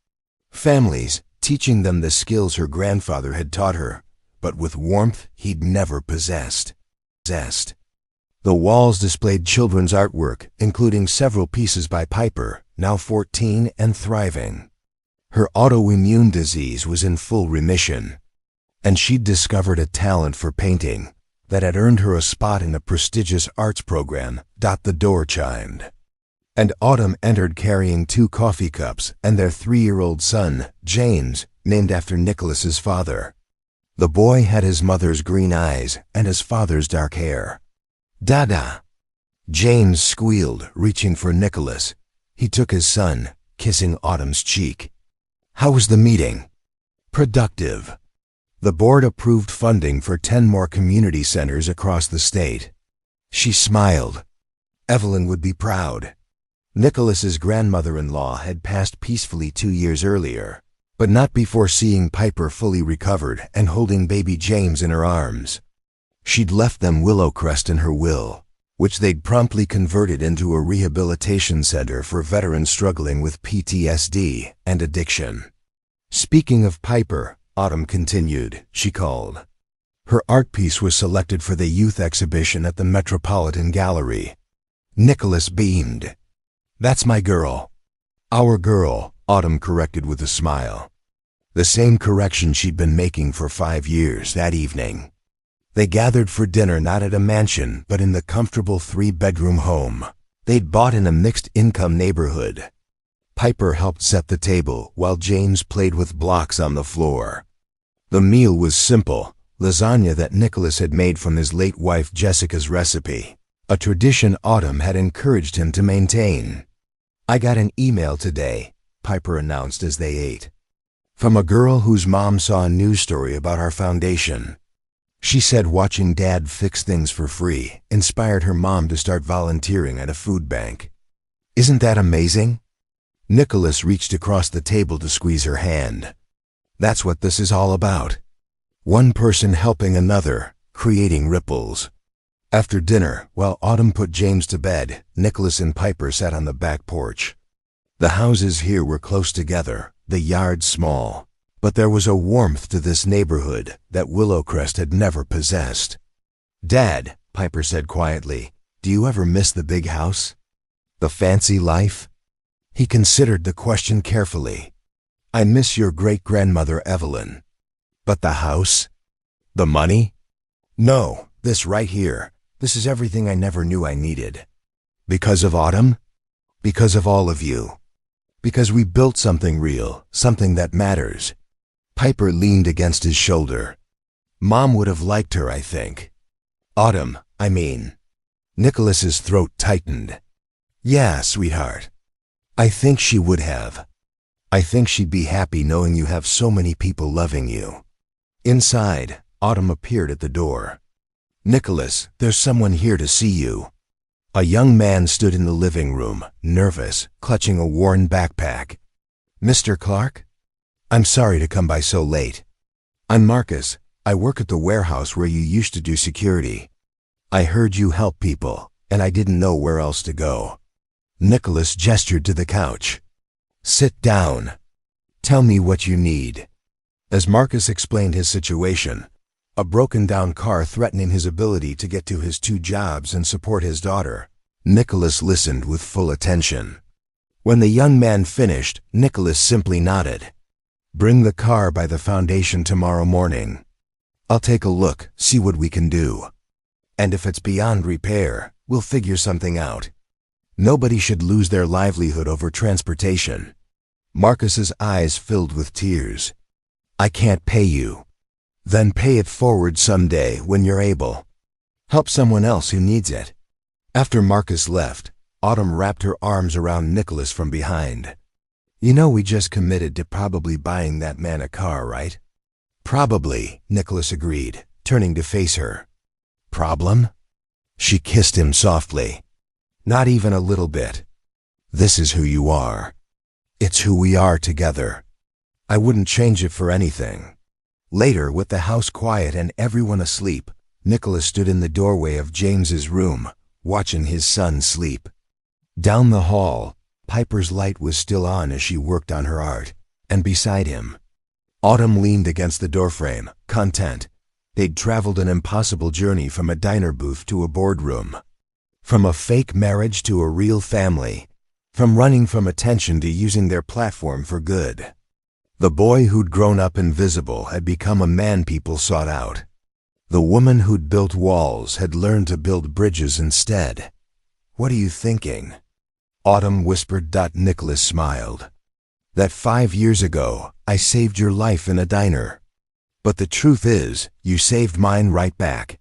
families, teaching them the skills her grandfather had taught her, but with warmth he'd never possessed. The walls displayed children's artwork, including several pieces by Piper, now 14 and thriving. Her autoimmune disease was in full remission, and she'd discovered a talent for painting that had earned her a spot in a prestigious arts program. The door chimed, and Autumn entered carrying 2 coffee cups and their 3-year-old son, James, named after Nicholas's father. The boy had his mother's green eyes and his father's dark hair. "Dada!" James squealed, reaching for Nicholas. He took his son, kissing Autumn's cheek. "How was the meeting?" "Productive." The board approved funding for 10 more community centers across the state. She smiled. Evelyn would be proud. Nicholas's grandmother-in-law had passed peacefully 2 years earlier, but not before seeing Piper fully recovered and holding baby James in her arms. She'd left them Willowcrest in her will, which they'd promptly converted into a rehabilitation center for veterans struggling with PTSD and addiction. "Speaking of Piper," Autumn continued, she called. Her art piece was selected for the youth exhibition at the Metropolitan Gallery. Nicholas beamed. "That's my girl." "Our girl," Autumn corrected with a smile. The same correction she'd been making for 5 years. That evening, they gathered for dinner not at a mansion, but in the comfortable 3-bedroom home they'd bought in a mixed-income neighborhood. Piper helped set the table while James played with blocks on the floor. The meal was simple, lasagna that Nicholas had made from his late wife Jessica's recipe, a tradition Autumn had encouraged him to maintain. "I got an email today," Piper announced as they ate, "from a girl whose mom saw a news story about our foundation. She said watching Dad fix things for free inspired her mom to start volunteering at a food bank. Isn't that amazing?" Nicholas reached across the table to squeeze her hand. "That's what this is all about. One person helping another, creating ripples." After dinner, while Autumn put James to bed, Nicholas and Piper sat on the back porch. The houses here were close together, the yard small, but there was a warmth to this neighborhood that Willowcrest had never possessed. "Dad," Piper said quietly, "do you ever miss the big house? The fancy life?" He considered the question carefully. "I miss your great-grandmother Evelyn." "But the house? The money?" "No, this right here. This is everything I never knew I needed." "Because of Autumn?" "Because of all of you. Because we built something real, something that matters." Piper leaned against his shoulder. "Mom would have liked her, I think." "Autumn, I mean." Nicholas's throat tightened. "Yeah, sweetheart. I think she would have. I think she'd be happy knowing you have so many people loving you." Inside, Autumn appeared at the door. "Nicholas, there's someone here to see you." A young man stood in the living room, nervous, clutching a worn backpack. "Mr. Clark? I'm sorry to come by so late." "I'm Marcus. I work at the warehouse where you used to do security. I heard you help people, and I didn't know where else to go. Nicholas gestured to the couch. Sit down. Tell me what you need. As Marcus explained his situation, a broken-down car threatening his ability to get to his 2 jobs and support his daughter, Nicholas listened with full attention. When the young man finished, Nicholas simply nodded. Bring the car by the foundation tomorrow morning. I'll take a look, see what we can do. And if it's beyond repair, we'll figure something out. Nobody should lose their livelihood over transportation. Marcus's eyes filled with tears. I can't pay you. Then pay it forward someday when you're able. Help someone else who needs it. After Marcus left, Autumn wrapped her arms around Nicholas from behind. You know we just committed to probably buying that man a car, right? Probably, Nicholas agreed, turning to face her. Problem? She kissed him softly. Not even a little bit. This is who you are. It's who we are together. I wouldn't change it for anything. Later, with the house quiet and everyone asleep, Nicholas stood in the doorway of James's room, watching his son sleep. Down the hall, Piper's light was still on as she worked on her art, and beside him, Autumn leaned against the doorframe, content. They'd traveled an impossible journey from a diner booth to a boardroom. From a fake marriage to a real family. From running from attention to using their platform for good. The boy who'd grown up invisible had become a man people sought out. The woman who'd built walls had learned to build bridges instead. What are you thinking? Autumn whispered. Nicholas smiled. That 5 years ago, I saved your life in a diner. But the truth is, you saved mine right back.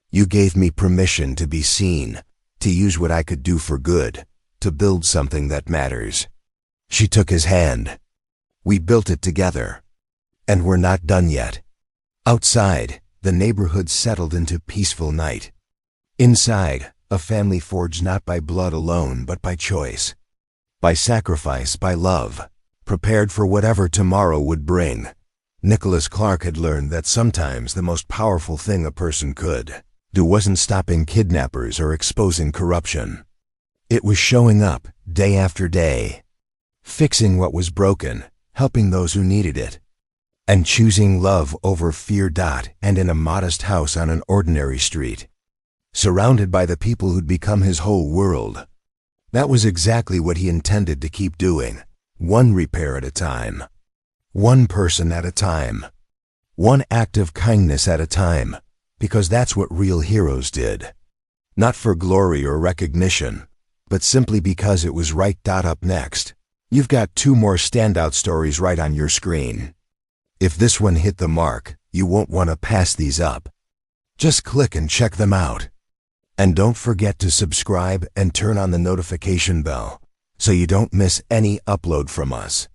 You gave me permission to be seen, to use what I could do for good, to build something that matters. She took his hand. We built it together. And we're not done yet. Outside, the neighborhood settled into peaceful night. Inside, a family forged not by blood alone but by choice. By sacrifice, by love. Prepared for whatever tomorrow would bring. Nicholas Clark had learned that sometimes the most powerful thing a person could do wasn't stopping kidnappers or exposing corruption. It was showing up, day after day. Fixing what was broken, helping those who needed it. And choosing love over fear. And in a modest house on an ordinary street. Surrounded by the people who'd become his whole world. That was exactly what he intended to keep doing. One repair at a time. One person at a time. One act of kindness at a time. Because that's what real heroes did. Not for glory or recognition, but simply because it was right. Up next, you've got 2 more standout stories right on your screen. If this one hit the mark, you won't want to pass these up. Just click and check them out. And don't forget to subscribe and turn on the notification bell so you don't miss any upload from us.